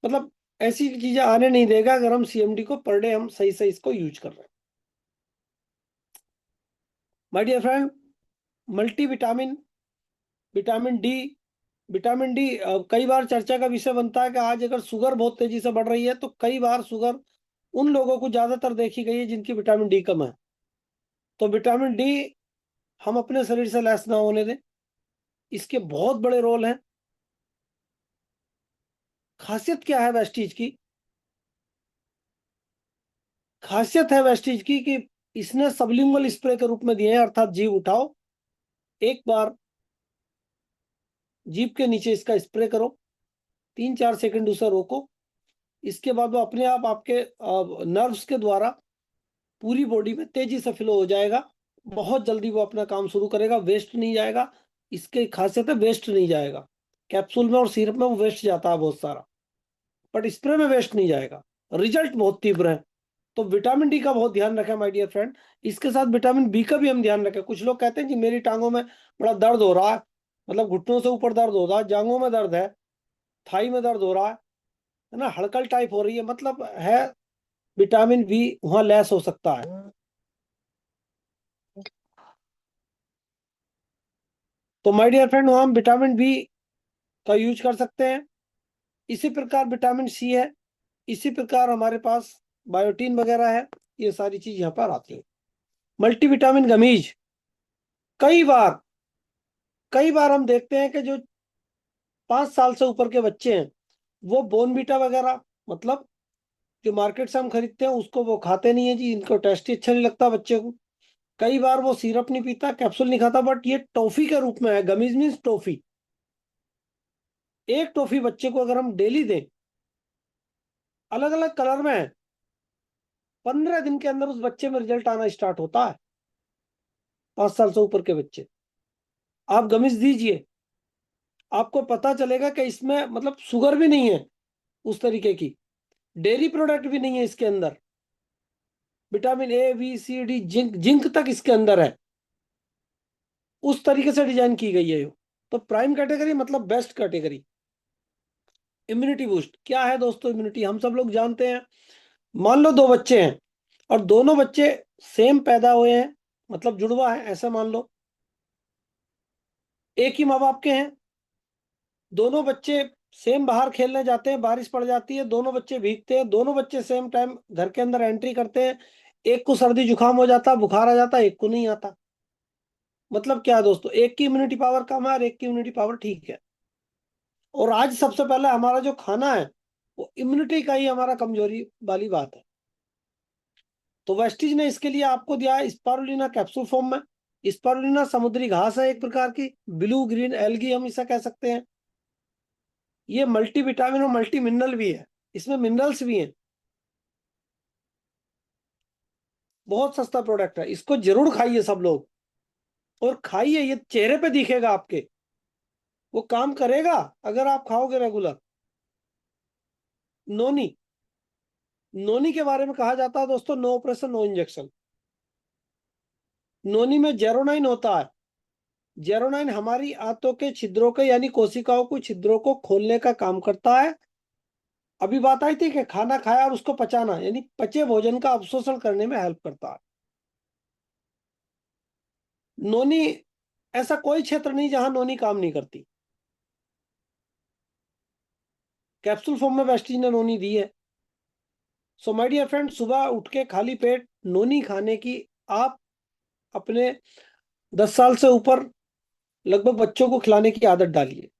मतलब ऐसी चीजें आने नहीं देगा अगर हम सीएमडी को पर डे हम सही से इसको यूज कर रहे हैं। My dear friend, multi vitamin, vitamin D, vitamin D कई बार चर्चा का विषय बनता है कि आज अगर शुगर बहुत तेजी से बढ़ रही है, तो कई बार शुगर उन लोगों को ज्यादातर देखी गई है जिनकी विटामिन डी कम है। तो विटामिन डी हम अपने शरीर से लैस ना होने दें, इसके बहुत बड़े रोल हैं। खासियत क्या है वेस्टीज की? खासियत है वेस्टीज की कि इसने सबलिंगुअल स्प्रे के रूप में दिए हैं, अर्थात जीभ उठाओ, एक बार जीभ के नीचे इसका स्प्रे करो, 3-4 सेकंड उसे रोको, इसके बाद वो अपने आप आपके नर्व्स के द्वारा पूरी बॉडी में तेजी से फ्लो हो जाएगा। बहुत जल्दी वो अपना काम शुरू करेगा, वेस्ट नहीं जाएगा। इसके खासियत है वेस्ट नहीं जाएगा। कैप्सूल में और सिरप में वो वेस्ट जाता है बहुत सारा, बट स्प्रे में वेस्ट नहीं जाएगा। रिजल्ट बहुत तीव्र है। तो विटामिन डी का बहुत ध्यान रखें माय डियर फ्रेंड। इसके साथ विटामिन बी का भी हम ध्यान रखें। कुछ लोग कहते हैं कि मेरी टांगों में बड़ा दर्द हो रहा है, मतलब घुटनों से ऊपर दर्द हो रहा है, जांघों में दर्द है, थाई में दर्द हो रहा है ना, हड़कल टाइप हो रही है, मतलब है विटामिन बी वहां लेस हो सकता है। तो माय डियर फ्रेंड वहां हम विटामिन बी का यूज कर सकते हैं। इसी प्रकार विटामिन सी है, इसी प्रकार हमारे पास बायोटीन वगैरह है। ये सारी चीज यहाँ पर आती है। मल्टीविटामिन गमीज, कई बार कई बार हम देखते हैं कि जो 5 साल से ऊपर के बच्चे हैं वो बोनवीटा वगैरह, मतलब जो मार्केट से हम खरीदते हैं उसको वो खाते नहीं है जी, इनको टेस्ट ही अच्छा नहीं लगता बच्चे को। कई बार वो सिरप नहीं पीता, कैप्सूल नहीं खाता, बट ये टॉफी के रूप में है। Gummies means toffee. एक टॉफी बच्चे को अगर हम डेली दें, अलग अलग कलर में है, 15 दिन के अंदर उस बच्चे में रिजल्ट आना स्टार्ट होता है। 5 साल से ऊपर के बच्चे, आप गमीज दीजिए, आपको पता चलेगा कि इसमें मतलब शुगर भी नहीं है उस तरीके की, डेयरी प्रोडक्ट भी नहीं है इसके अंदर, vitamin A B C D zinc zinc तक इसके अंदर है। उस तरीके से डिजाइन की गई है ये। तो प्राइम कैटेगरी मतलब बेस्ट कैटेगरी। इम्यूनिटी बूस्ट क्या है दोस्तों? इम्यूनिटी हम सब लोग जानते हैं। मान लो दो बच्चे हैं और दोनों बच्चे सेम पैदा हुए हैं, मतलब जुड़वा है ऐसा मान लो, एक ही माँ बाप के हैं, दोनों बच्चे सेम बाहर खेलने जाते हैं, बारिश पड़ जाती है, दोनों बच्चे भीगते हैं, दोनों बच्चे सेम टाइम घर के अंदर एंट्री करते हैं। एक को सर्दी जुकाम हो जाता, बुखार आ जाता, एक को नहीं आता। मतलब क्या है दोस्तों, एक की इम्यूनिटी पावर कम है और एक की इम्यूनिटी पावर ठीक है। और आज सबसे पहले हमारा जो खाना है वो इम्यूनिटी का ही हमारा कमजोरी वाली बात है। तो वेस्टीज ने इसके लिए आपको दिया है स्पारुलिना कैप्सूल फॉर्म में। स्पारुलिना समुद्री घास है एक प्रकार की, ब्लू ग्रीन एल्गी हम इसे कह सकते हैं। ये मल्टी विटामिन और मल्टी मिनरल भी है, इसमें मिनरल्स भी हैं। बहुत सस्ता प्रोडक्ट है, इसको जरूर खाइए सब लोग। और खाइए, ये चेहरे पे दिखेगा आपके, वो काम करेगा अगर आप खाओगे रेगुलर। नोनी, नोनी के बारे में कहा जाता है दोस्तों, नो ऑपरेशन नो इंजेक्शन। नोनी में जेरोनाइन होता है। जेरोनाइन हमारी आंतों के छिद्रों के यानी कोशिकाओं को छिद्रों को खोलने का काम करता है। अभी बात आई थी कि खाना खाया और उसको पचाना, यानी पचे भोजन का अवशोषण करने में हेल्प करता है नोनी। ऐसा कोई क्षेत्र नहीं जहां नोनी काम नहीं करती। कैप्सूल फॉर्म में वेस्टीज ने नोनी दी है। सो माय डियर फ्रेंड, सुबह उठ के खाली पेट नोनी खाने की आप अपने 10 साल से ऊपर लगभग बच्चों को खिलाने की आदत डालिए।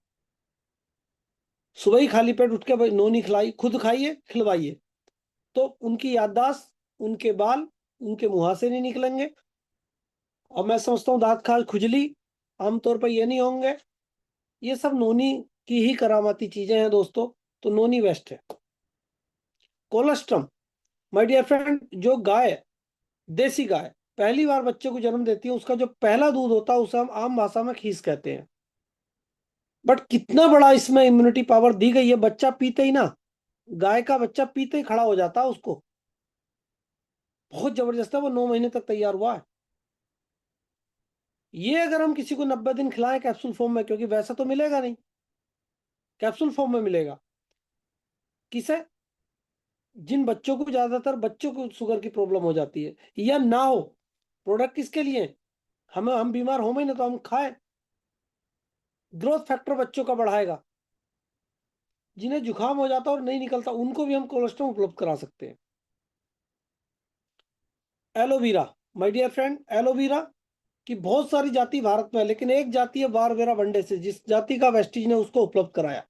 सुबह ही खाली पेट उठ के नोनी खिलाई, खुद खाइए, खिलवाइए। तो उनकी याददाश्त, उनके बाल, उनके मुहासे नहीं निकलेंगे। और मैं समझता हूँ दांत खाज खुजली आमतौर पर ये नहीं होंगे। ये सब नोनी की ही करामाती चीजें हैं दोस्तों। तो नोनी बेस्ट है। कोलेस्ट्रम, माय डियर फ्रेंड, जो गाय, देसी गाय पहली बार बच्चे को जन्म देती है, उसका जो पहला दूध होता है उसे हम आम भाषा में खीस कहते हैं। बट कितना बड़ा इसमें इम्यूनिटी पावर दी गई है, बच्चा पीते ही ना, गाय का बच्चा पीते ही खड़ा हो जाता है उसको। बहुत जबरदस्त है, वो 9 महीने तक तैयार हुआ है। ये अगर हम किसी को 90 दिन खिलाएं कैप्सूल फॉर्म में, क्योंकि वैसा तो मिलेगा नहीं, कैप्सूल फॉर्म में मिलेगा। किसे? जिन बच्चों को, ज्यादातर बच्चों को शुगर की प्रॉब्लम हो जाती है या ना हो। प्रोडक्ट किसके लिए है? हमें, हम बीमार हो ही ना तो हम खाएं। ग्रोथ फैक्टर बच्चों का बढ़ाएगा। जिन्हें जुकाम हो जाता और नहीं निकलता उनको भी हम कोलेस्ट्रॉल उपलब्ध करा सकते हैं। Aloe vera, my dear friend, aloe vera की बहुत सारी जाति भारत में है, लेकिन एक जाति है बारबेरा वनडे से, जिस जाति का वेस्टीज ने उसको उपलब्ध कराया।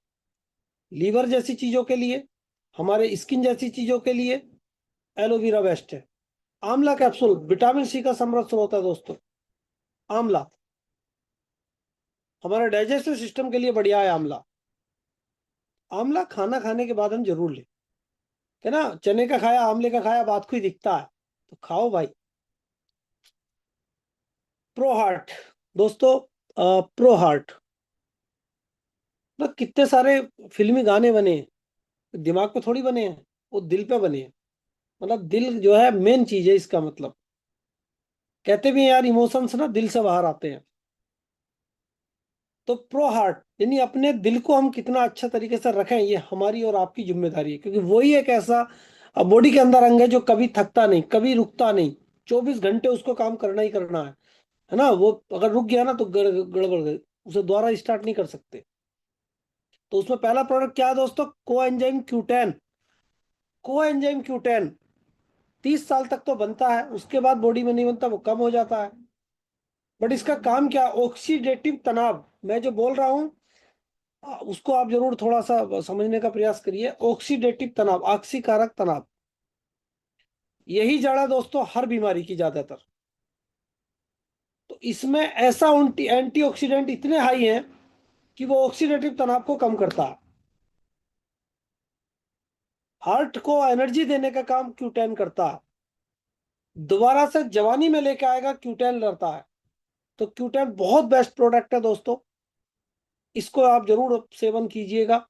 लीवर जैसी चीजों के लिए, हमारे स्किन जैसी चीजों के लिए एलोवेरा बेस्ट है। आंवला कैप्सूल विटामिन सी का समृद्ध स्रोत है दोस्तों। आंवला हमारे डाइजेस्टिव सिस्टम के लिए बढ़िया है। आंवला, आंवला खाना खाने के बाद हम जरूर लें। कि ना, चने का खाया आमले का खाया बात को ही दिखता है, तो खाओ भाई। प्रो हार्ट दोस्तों, प्रो हार्ट मतलब कितने सारे फिल्मी गाने बने हैं, दिमाग पे थोड़ी बने हैं, वो दिल पे बने हैं। मतलब दिल जो है मेन चीज है इसका मतलब। कहते भी हैं यार, इमोशंस ना दिल से बाहर आते हैं। तो प्रो हार्ट यानी अपने दिल को हम कितना अच्छा तरीके से रखें, ये हमारी और आपकी जिम्मेदारी है, क्योंकि वही एक ऐसा बॉडी के अंदर अंग है जो कभी थकता नहीं, कभी रुकता नहीं। 24 घंटे उसको काम करना ही करना है ना। वो अगर रुक गया ना तो गड़बड़ गई, उसे दोबारा स्टार्ट नहीं कर सकते। तो उसमें पहला प्रोडक्ट क्या है दोस्तों? को एंजाइम क्यूटेन। को एंजाइम क्यूटेन 30 साल तक तो बनता है, उसके बाद बॉडी में नहीं बनता, वो कम हो जाता है। बट इसका काम क्या? ऑक्सीडेटिव तनाव, मैं जो बोल रहा हूं उसको आप जरूर थोड़ा सा समझने का प्रयास करिए। ऑक्सीडेटिव तनाव, ऑक्सीकारक तनाव, यही जड़ है दोस्तों हर बीमारी की ज्यादातर। तो इसमें ऐसा एंटीऑक्सीडेंट इतने हाई हैं कि वो ऑक्सीडेटिव तनाव को कम करता है। हार्ट को एनर्जी देने का काम क्यूटेन करता है, दोबारा से जवानी में लेके आएगा क्यूटेन लड़ता है। तो क्यूटेन बहुत बेस्ट प्रोडक्ट है दोस्तों, इसको आप जरूर सेवन कीजिएगा।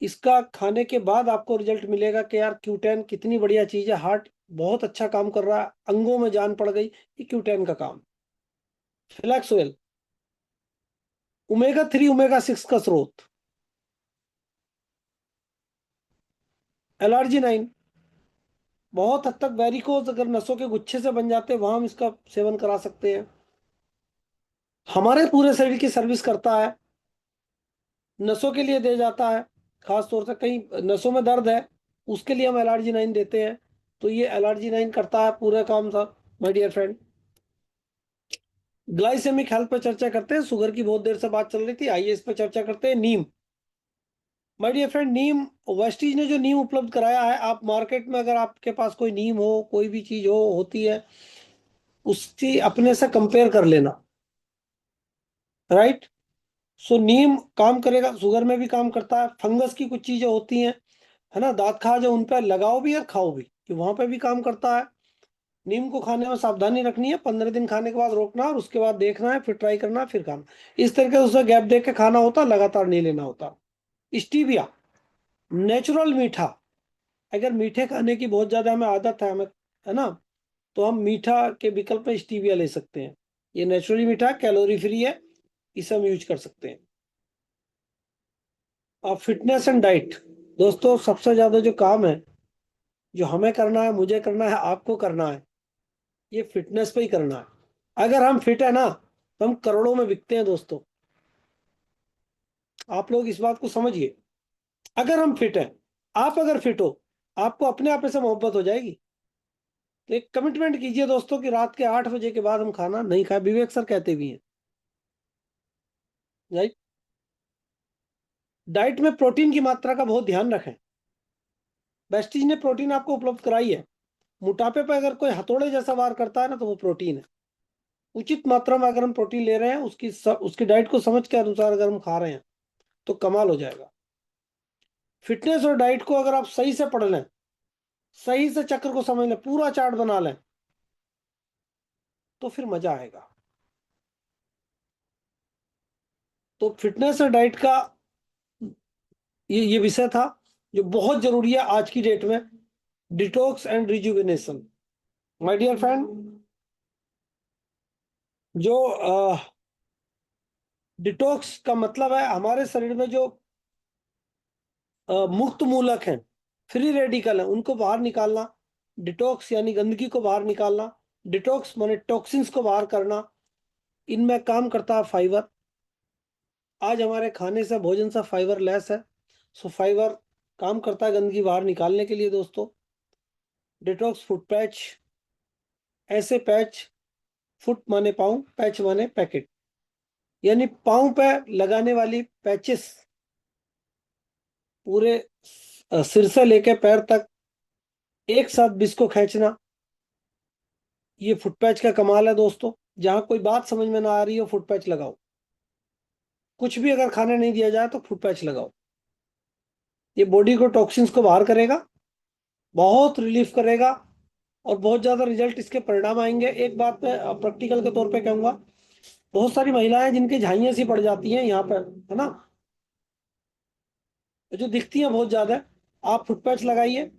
इसका खाने के बाद आपको रिजल्ट मिलेगा कि यार क्यूटेन कितनी बढ़िया चीज है, हार्ट बहुत अच्छा काम कर रहा है, अंगों में जान पड़ गई, ये क्यूटेन का काम। फ्लैक्स ऑयल, ओमेगा 3 ओमेगा 6 का स्रोत। एलआरजी 9, बहुत हद तक वेरिकोज अगर नसों के गुच्छे से बन जाते हैं वहां हम इसका सेवन करा सकते हैं। हमारे पूरे शरीर की सर्विस करता है, नसों के लिए दे जाता है। खास तौर से कहीं नसों में दर्द है, उसके लिए हम एलआरजी 9 देते हैं। तो ये एलआरजी 9 करता है पूरे काम था my dear friend. Glycemic health पे चर्चा करते हैं, शुगर की बहुत देर से बात चल रही थी, आइए इस पे चर्चा करते हैं। Neem, my dear friend, neem, Vestige ने जो नीम उपलब्ध कराया है, आप मार्केट में अगर आपके पास कोई नीम हो, कोई भी चीज हो होती है, उसकी अपने से कंपेयर कर लेना, राइट। सो नीम काम करेगा, शुगर में भी काम करता है। फंगस की कुछ चीजें होती हैं, है ना, दांत खाज है, उन पर लगाओ भी और खाओ भी, कि वहां पे भी काम करता है। नीम को खाने में सावधानी रखनी है, 15 दिन खाने के बाद रोकना और उसके बाद देखना है, फिर ट्राई करना है, फिर खाना। इस तरीके से उसे गैप देख के खाना होता, लगातार नहीं लेना होता। स्टीविया, नेचुरल मीठा। अगर मीठे खाने की बहुत ज्यादा हमें आदत है, हमें, है ना, तो हम मीठा के विकल्प में स्टीविया ले सकते हैं। ये नेचुरली मीठा, कैलोरी फ्री है, इसे हम यूज कर सकते हैं। और फिटनेस एंड डाइट दोस्तों, सबसे ज्यादा जो काम है, जो हमें करना है, मुझे करना है, आपको करना है, ये फिटनेस पे ही करना है। अगर हम फिट है ना तो हम करोड़ों में बिकते हैं दोस्तों। आप लोग इस बात को समझिए। अगर हम फिट हैं, आप अगर फिट हो, आपको अपने आप से मोहब्बत हो जाएगी। तो एक कमिटमेंट कीजिए दोस्तों कि रात के 8 बजे के बाद हम खाना नहीं खाए, विवेक सर कहते भी हैं, राइट। डाइट में प्रोटीन की मात्रा का बहुत ध्यान रखें। वेस्टीज ने प्रोटीन आपको उपलब्ध कराई है। मोटापे पर अगर कोई हथौड़े जैसा वार करता है ना, तो वो प्रोटीन है। उचित मात्रा में अगर हम प्रोटीन ले रहे हैं, उसकी डाइट को समझ के अनुसार अगर हम खा रहे हैं, तो कमाल हो जाएगा। फिटनेस और डाइट को अगर आप सही से पढ़ लें, सही से चक्र को समझ लें, पूरा चार्ट बना लें, तो फिर मजा आएगा। तो फिटनेस और डाइट का ये विषय था जो बहुत जरूरी है आज की डेट में। Detox and rejuvenation, my dear friend, जो डिटॉक्स का मतलब है हमारे शरीर में जो मुक्त मूलक हैं, फ्री रेडिकल हैं, उनको बाहर निकालना। डिटॉक्स यानी गंदगी को बाहर निकालना, डिटॉक्स माने टॉक्सिन्स को बाहर करना। इनमें काम करता है फाइबर। आज हमारे खाने से, भोजन से फाइबर लेस है। सो फाइबर काम करता है गंदगी बाहर निकालने के लिए दोस्तों। डिटॉक्स फुट पैच, ऐसे पैच, फुट माने पाँव, पैच माने पैकेट, यानी पाँव पे लगाने वाली पैचेस, पूरे सिर से लेके पैर तक एक साथ बिस्को खींचना, ये फुट पैच का कमाल है दोस्तों। जहां कोई बात समझ में ना आ रही हो, फुट पैच लगाओ। कुछ भी अगर खाने नहीं दिया जाए तो फुट पैच लगाओ। ये बॉडी को टॉक्सिन्स को बाहर करेगा, बहुत रिलीफ करेगा, और बहुत ज्यादा रिजल्ट इसके परिणाम आएंगे। एक बात मैं प्रैक्टिकल के तौर पे कहूंगा, बहुत सारी महिलाएं जिनकी झाइयां सी पड़ जाती हैं यहाँ पर, है ना, जो दिखती हैं बहुत ज्यादा, आप फुट पैच लगाइए,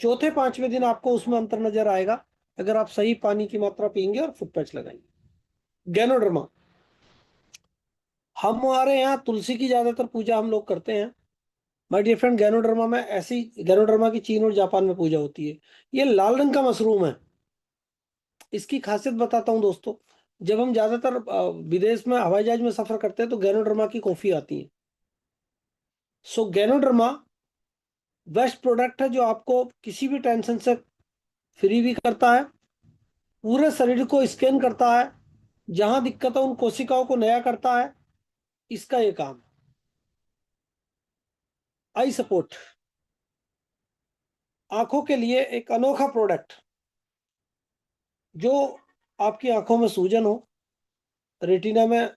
चौथे पांचवें दिन आपको उसमें अंतर नजर आएगा, अगर आप सही पानी की मात्रा पियेंगे और फुट पैच लगाएंगे। गैनोडर्मा, हमारे यहाँ तुलसी की ज्यादातर पूजा हम लोग करते हैं। माय डियर फ्रेंड, गैनोडर्मा में ऐसी, गैनोडर्मा की चीन और जापान में पूजा होती है। ये लाल रंग का मशरूम है। इसकी खासियत बताता हूँ दोस्तों। जब हम ज्यादातर विदेश में हवाई जहाज में सफर करते हैं तो गैनोडर्मा की कॉफी आती है। सो गैनोडर्मा बेस्ट प्रोडक्ट है, जो आपको किसी भी टेंशन से फ्री भी करता है, पूरे शरीर को स्कैन करता है, जहां दिक्कत है उन कोशिकाओं को नया करता है। इसका ये काम। आई सपोर्ट, आंखों के लिए एक अनोखा प्रोडक्ट, जो आपकी आंखों में सूजन हो, रेटिना में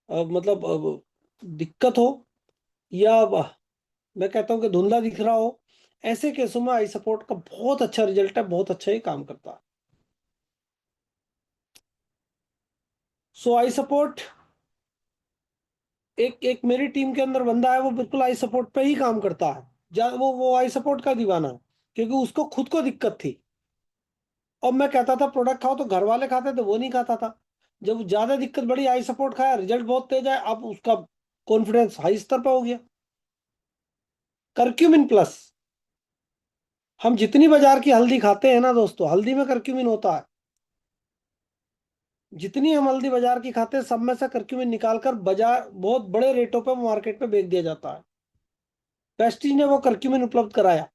मतलब दिक्कत हो, या मैं कहता हूं कि धुंधला दिख रहा हो, ऐसे केसों में आई सपोर्ट का बहुत अच्छा रिजल्ट है, बहुत अच्छा ही काम करता है। सो आई सपोर्ट, एक एक मेरी टीम के अंदर बंदा है, वो बिल्कुल आई सपोर्ट पे ही काम करता है। वो आई सपोर्ट का दीवाना है, क्योंकि उसको खुद को दिक्कत थी। और मैं कहता था प्रोडक्ट खाओ, तो घर वाले खाते थे, वो नहीं खाता था। जब ज्यादा दिक्कत बड़ी, आई सपोर्ट खाया, रिजल्ट बहुत तेज है, अब उसका कॉन्फिडेंस हाई स्तर पर हो गया। करक्यूमिन प्लस, हम जितनी बाजार की हल्दी खाते हैं ना दोस्तों, हल्दी में करक्यूमिन होता है। जितनी हम हल्दी बाजार की खाते हैं, सब में से करक्यूमिन निकालकर बाजार बहुत बड़े रेटों पे मार्केट में बेच दिया जाता है। पेस्टीज ने वो करक्यूमिन उपलब्ध कराया।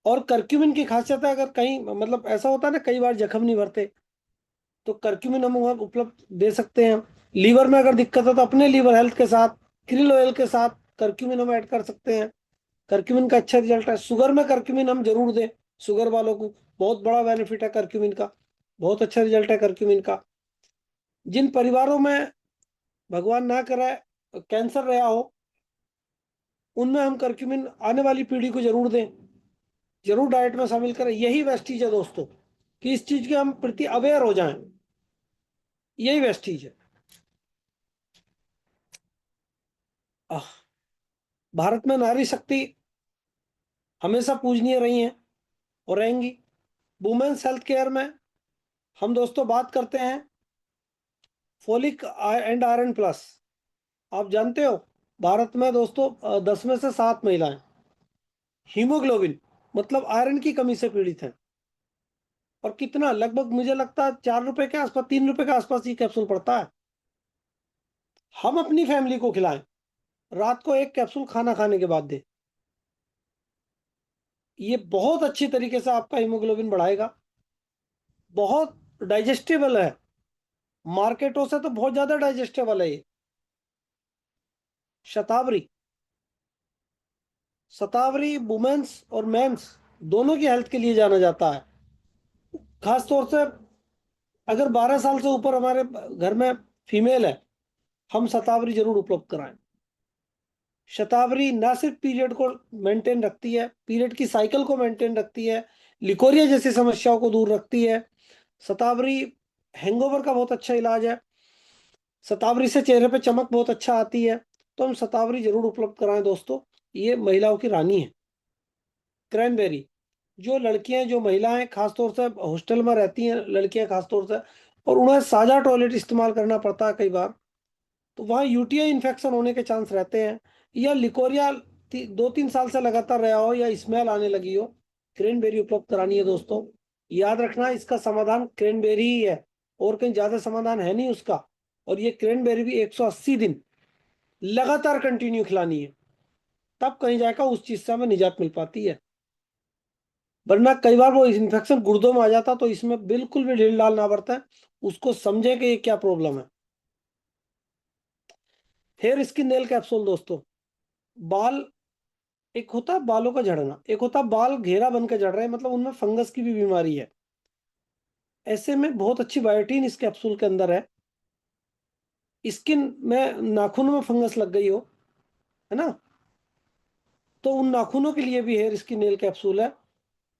और करक्यूमिन की खासियत है, अगर कहीं मतलब ऐसा होता है ना, कई बार जख्म नहीं भरते, तो करक्यूमिन हम वहाँ उपलब्ध दे सकते हैं। लीवर में अगर दिक्कत है तो अपने लीवर हेल्थ के साथ क्रिल ऑयल के साथ करक्यूमिन हम ऐड कर सकते हैं। करक्यूमिन का अच्छा रिजल्ट है। शुगर में करक्यूमिन हम जरूर दें, शुगर वालों को बहुत बड़ा बेनिफिट है करक्यूमिन का, बहुत अच्छा रिजल्ट है करक्यूमिन का। जिन परिवारों में भगवान ना करे कैंसर रहा हो, उनमें हम करक्यूमिन आने वाली पीढ़ी को जरूर दें, जरूर डाइट में शामिल करें। यही वेस्टीज है दोस्तों, कि इस चीज के हम प्रति अवेयर हो जाएं, यही वेस्टीज है। आह, भारत में नारी शक्ति हमेशा पूजनीय रही हैं और रहेंगी। वुमेन्स हेल्थ केयर में हम दोस्तों बात करते हैं फोलिक एंड आयरन प्लस। आप जानते हो, भारत में दोस्तों 10 में से 7 महिलाएं हीमोग्लोबिन मतलब आयरन की कमी से पीड़ित हैं। और कितना, लगभग मुझे लगता है 4 रुपए के आसपास, 3 रुपए के आसपास ये कैप्सूल पड़ता है। हम अपनी फैमिली को खिलाएं, रात को एक कैप्सूल खाना खाने के बाद दे। ये बहुत अच्छी तरीके से आपका हीमोग्लोबिन बढ़ाएगा, बहुत डाइजेस्टेबल है, मार्केटों से तो बहुत ज्यादा डाइजेस्टेबल है ये। शतावरी, शतावरी वुमेन्स और मेंस दोनों की हेल्थ के लिए जाना जाता है। खास तौर से अगर 12 साल से ऊपर हमारे घर में फीमेल है, हम शतावरी जरूर उपलब्ध कराएं। शतावरी ना सिर्फ पीरियड को मेंटेन रखती है, पीरियड की साइकिल को मेंटेन रखती है, लिकोरिया जैसी समस्याओं को दूर रखती है। शतावरी हैंगओवर का बहुत अच्छा इलाज है। शतावरी से चेहरे पे चमक बहुत अच्छा आती है। तो हम शतावरी जरूर उपलब्ध कराएं दोस्तों, ये महिलाओं की रानी है। क्रैनबेरी, जो लड़कियां, जो महिलाएं खासतौर से हॉस्टल में रहती हैं, लड़कियां खासतौर से, और उन्हें साझा टॉयलेट इस्तेमाल करना पड़ता है कई बार, तो वहाँ यूटीआई इन्फेक्शन होने के चांस रहते हैं। या लिकोरिया 2-3 साल से लगातार रहा हो, या स्मेल आने लगी हो, क्रैनबेरी उपलब्ध करानी है दोस्तों। याद रखना, इसका समाधान क्रैनबेरी ही है, और कहीं ज्यादा समाधान है नहीं उसका। और ये क्रैनबेरी भी 180 दिन लगातार कंटिन्यू खिलानी है, तब कहीं जाकर उस चीज से हमें निजात मिल पाती है। वरना कई बार वो इन्फेक्शन गुर्दों में आ जाता, तो इसमें बिल्कुल भी ढील डाल ना बरतें, उसको समझे कि ये क्या प्रॉब्लम है। हेयर स्किन नेल कैप्सूल दोस्तों, बाल, एक होता है बालों का झड़ना, एक होता है बाल घेरा बन के झड़ रहे हैं, मतलब उनमें फंगस की भी बीमारी है। ऐसे में बहुत अच्छी बायोटीन इस कैप्सूल के अंदर है। स्किन में नाखून में फंगस लग गई हो, है ना। तो उन नाखूनों के लिए भी हेयर स्किन नेल कैप्सूल है।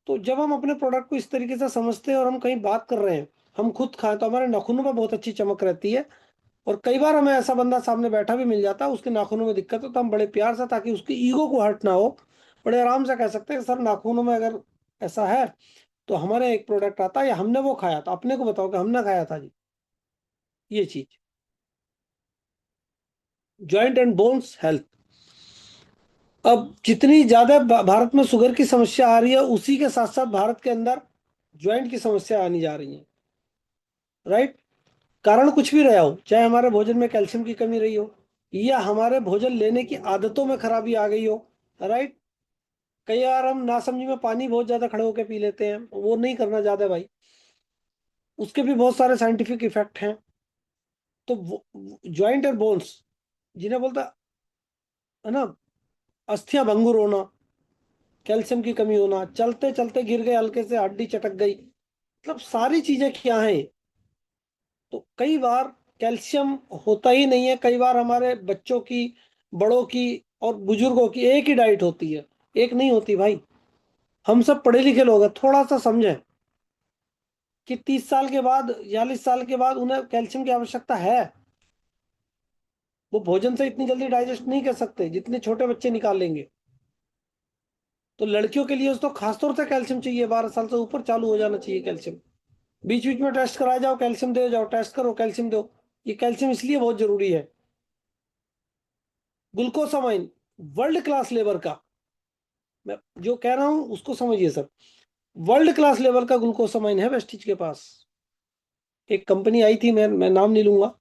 तो जब हम अपने प्रोडक्ट को इस तरीके से समझते हैं और हम कहीं बात कर रहे हैं, हम खुद खाएं, तो हमारे नाखूनों में बहुत अच्छी चमक रहती है। और कई बार हमें ऐसा बंदा सामने बैठा भी मिल जाता है, उसके नाखूनों में दिक्कत हो, तो हम बड़े प्यार से, ताकि उसकी ईगो को हर्ट ना हो, बड़े आराम से कह सकते हैं सर नाखूनों में अगर ऐसा है तो हमारे एक प्रोडक्ट आता है, या हमने वो खाया, तो अपने को बताओ कि हमने खाया था जी ये चीज। Joint and bones health. अब जितनी ज्यादा भारत में शुगर की समस्या आ रही है, उसी के साथ साथ भारत के अंदर ज्वाइंट की समस्या आनी जा रही है। राइट। कारण कुछ भी रहा हो, चाहे हमारे भोजन में कैल्शियम की कमी रही हो, या हमारे भोजन लेने की आदतों में खराबी आ गई हो। राइट। कई बार हम नासमझी में पानी बहुत ज्यादा खड़े होकर पी लेते हैं, वो नहीं करना ज्यादा भाई, उसके भी बहुत सारे साइंटिफिक इफेक्ट हैं। तो ज्वाइंट और बोन्स, जिन्हें बोलता है ना, अस्थियां भंगुर होना, कैल्शियम की कमी होना, चलते चलते गिर गए, हल्के से हड्डी चटक गई, मतलब सारी चीजें क्या हैं। तो कई बार कैल्शियम होता ही नहीं है। कई बार हमारे बच्चों की, बड़ों की और बुजुर्गों की एक ही डाइट होती है, एक नहीं होती भाई। हम सब पढ़े लिखे लोग हैं, थोड़ा सा समझें कि 30 साल के बाद, 40 साल के बाद उन्हें कैल्शियम की आवश्यकता है। वो भोजन से इतनी जल्दी डाइजेस्ट नहीं कर सकते जितने छोटे बच्चे निकाल लेंगे। तो लड़कियों के लिए तो खासतौर से कैल्शियम चाहिए, 12 साल से ऊपर चालू हो जाना चाहिए कैल्शियम। बीच बीच में टेस्ट कराया जाओ, कैल्शियम दे जाओ, टेस्ट करो कैल्शियम दो। ये कैल्शियम इसलिए बहुत जरूरी है। ग्लूकोसामाइन, वर्ल्ड क्लास लेवल का, मैं जो कह रहा हूं उसको समझिए सर। वर्ल्ड क्लास लेवल का ग्लूकोसामाइन है वेस्टिज के पास। एक कंपनी आई थी, मैं नाम नहीं लूंगा,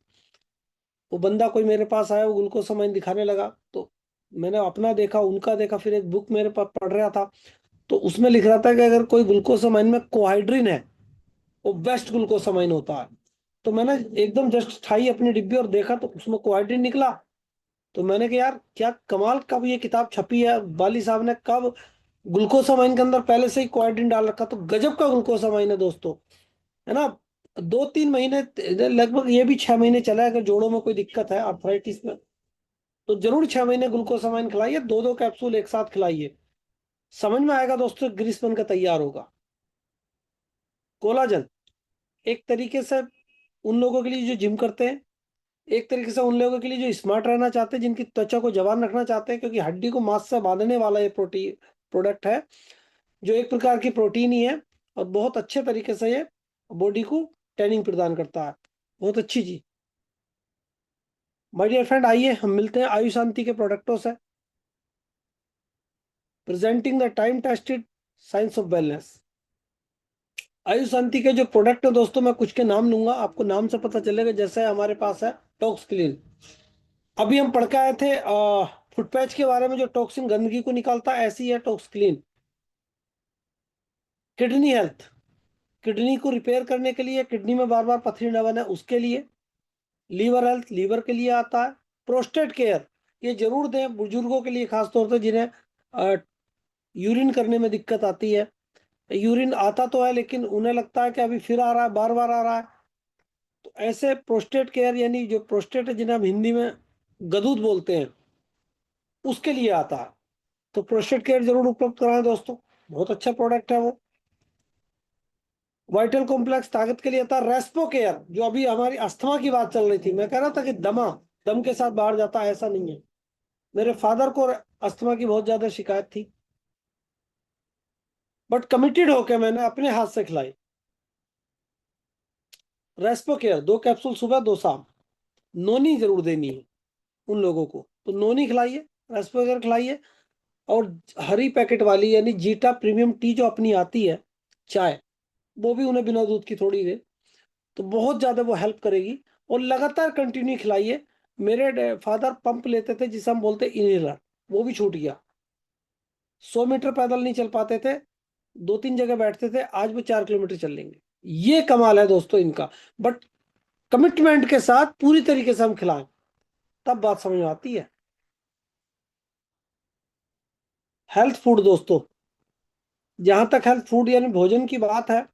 वो बंदा कोई मेरे पास आया, वो ग्लूकोसामाइन दिखाने लगा, तो मैंने अपना देखा, उनका देखा, फिर एक बुक मेरे पास पढ़ रहा था, तो उसमें लिख रहा था कि अगर कोई ग्लूकोसामाइन में कोहाइड्रिन है, वो बेस्ट ग्लूकोसामाइन होता है। तो मैंने एकदम जस्ट ठाई अपनी डिब्बी और देखा, तो उसमें कोहाइड्रिन निकला। तो मैंने कहा यार क्या कमाल, कब ये किताब छपी है, वाली साहब ने कब ग्लूकोसामाइन के अंदर पहले से ही कोआर्डिन डाल रखा। तो गजब का ग्लूकोसामाइन है दोस्तों, है ना। 2-3 महीने, लगभग ये भी 6 महीने चला है। अगर जोड़ों में कोई दिक्कत है, आर्थराइटिस में, तो जरूर 6 महीने ग्लूकोसामाइन खिलाइए, 2-2 कैप्सूल एक साथ खिलाइए। समझ में आएगा दोस्तों, ग्रीस बनकर तैयार होगा। कोलाजन, एक तरीके से उन लोगों के लिए जो जिम करते हैं, एक तरीके से उन लोगों के लिए जो स्मार्ट रहना चाहते हैं, जिनकी त्वचा को जवान रखना चाहते हैं, क्योंकि हड्डी को मांस से बांधने वाला ये प्रोटीन प्रोडक्ट है, जो एक प्रकार की प्रोटीन ही है। और बहुत अच्छे तरीके से ये बॉडी को टैनिंग प्रदान करता है, बहुत अच्छी चीज। माय डियर फ्रेंड, आइए हम मिलते हैं आयु शांति के प्रोडक्टों से। Presenting the time tested science of wellness. आयु शांति के जो प्रोडक्ट है दोस्तों, मैं कुछ के नाम लूंगा, आपको नाम से पता चलेगा। जैसे हमारे पास है टॉक्स क्लीन, अभी हम पढ़ के आए थे फुट पैच के बारे में, जो टॉक्सिन गंदगी को निकालता है, ऐसी है talks clean. Kidney health, kidney को रिपेयर करने के लिए, किडनी में बार बार पथरी न बने उसके लिए। लीवर हेल्थ, लीवर के लिए आता है। प्रोस्टेट केयर, ये जरूर दें बुजुर्गों के लिए, खासतौर से जिन्हें यूरिन करने में दिक्कत आती है। यूरिन आता तो है, लेकिन उन्हें लगता है कि अभी फिर आ रहा है, बार बार आ रहा है। तो ऐसे प्रोस्टेट केयर, यानी जो प्रोस्टेट है, जिन्हें हम हिंदी में गदूद बोलते हैं, उसके लिए आता है। तो प्रोस्टेट केयर जरूर उपलब्ध कराएं दोस्तों, बहुत अच्छा प्रोडक्ट है वो। वाइटल कॉम्प्लेक्स ताकत के लिए आता है। रेस्पो केयर, जो अभी हमारी अस्थमा की बात चल रही थी, मैं कह रहा था कि दम के साथ बाहर जाता है, ऐसा नहीं है। मेरे फादर को अस्थमा की बहुत ज्यादा शिकायत थी, बट कमिटेड होके मैंने अपने हाथ से खिलाई। रेस्पो केयर 2 कैप्सूल सुबह 2 शाम, नोनी जरूर देनी है उन लोगों को, तो नोनी खिलाइए, रेस्पो केयर खिलाइए। और हरी पैकेट वाली, यानी जीटा प्रीमियम टी जो अपनी आती है चाय, वो भी उन्हें बिना दूध की थोड़ी दे, तो बहुत ज्यादा वो हेल्प करेगी। और लगातार कंटिन्यू खिलाइए। मेरे फादर पंप लेते थे, जिसे हम बोलते इनहेलर, वो भी छूट गया। 100 मीटर पैदल नहीं चल पाते थे, 2-3 जगह बैठते थे, आज वो 4 किलोमीटर चल लेंगे। ये कमाल है दोस्तों इनका। बट कमिटमेंट के साथ पूरी तरीके से हम खिलाएं, तब बात समझ में आती है। हेल्थ फूड दोस्तों, जहां तक हेल्थ फूड यानी भोजन की बात है,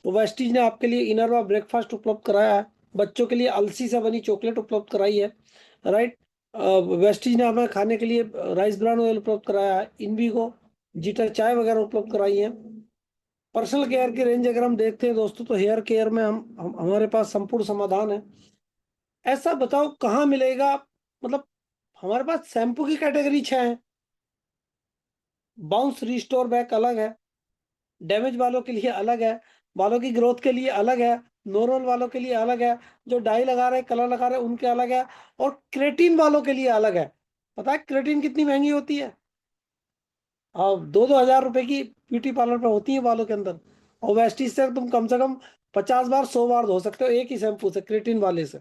तो वेस्टीज ने आपके लिए इनरवा ब्रेकफास्ट उपलब्ध कराया है। बच्चों के लिए अलसी से बनी चॉकलेट उपलब्ध कराई है। राइट। वेस्टीज ने हमें खाने के लिए राइस ब्रान ऑयल उपलब्ध कराया है, इनविगो, जीटा चाय वगैरह उपलब्ध कराई है। पर्सनल केयर की रेंज अगर हम देखते हैं दोस्तों, तो हेयर केयर में हमारे पास संपूर्ण समाधान है। ऐसा बताओ कहाँ मिलेगा, मतलब हमारे पास शैम्पू की कैटेगरी 6 है। बाउंस रिस्टोर बैक अलग है, डैमेज वालों के लिए अलग है, बालों की ग्रोथ के लिए अलग है, नॉर्मल वालों के लिए अलग है, जो डाई लगा रहे कलर लगा रहे उनके अलग है, और क्रेटीन वालों के लिए अलग है। पता है क्रेटीन कितनी महंगी होती है? अब 2-2 हज़ार रुपए की ब्यूटी पार्लर पे होती है बालों के अंदर। और वेस्टीज से तुम कम से कम 50 बार 100 बार धो सकते हो एक ही शैम्पू से, क्रेटीन वाले से।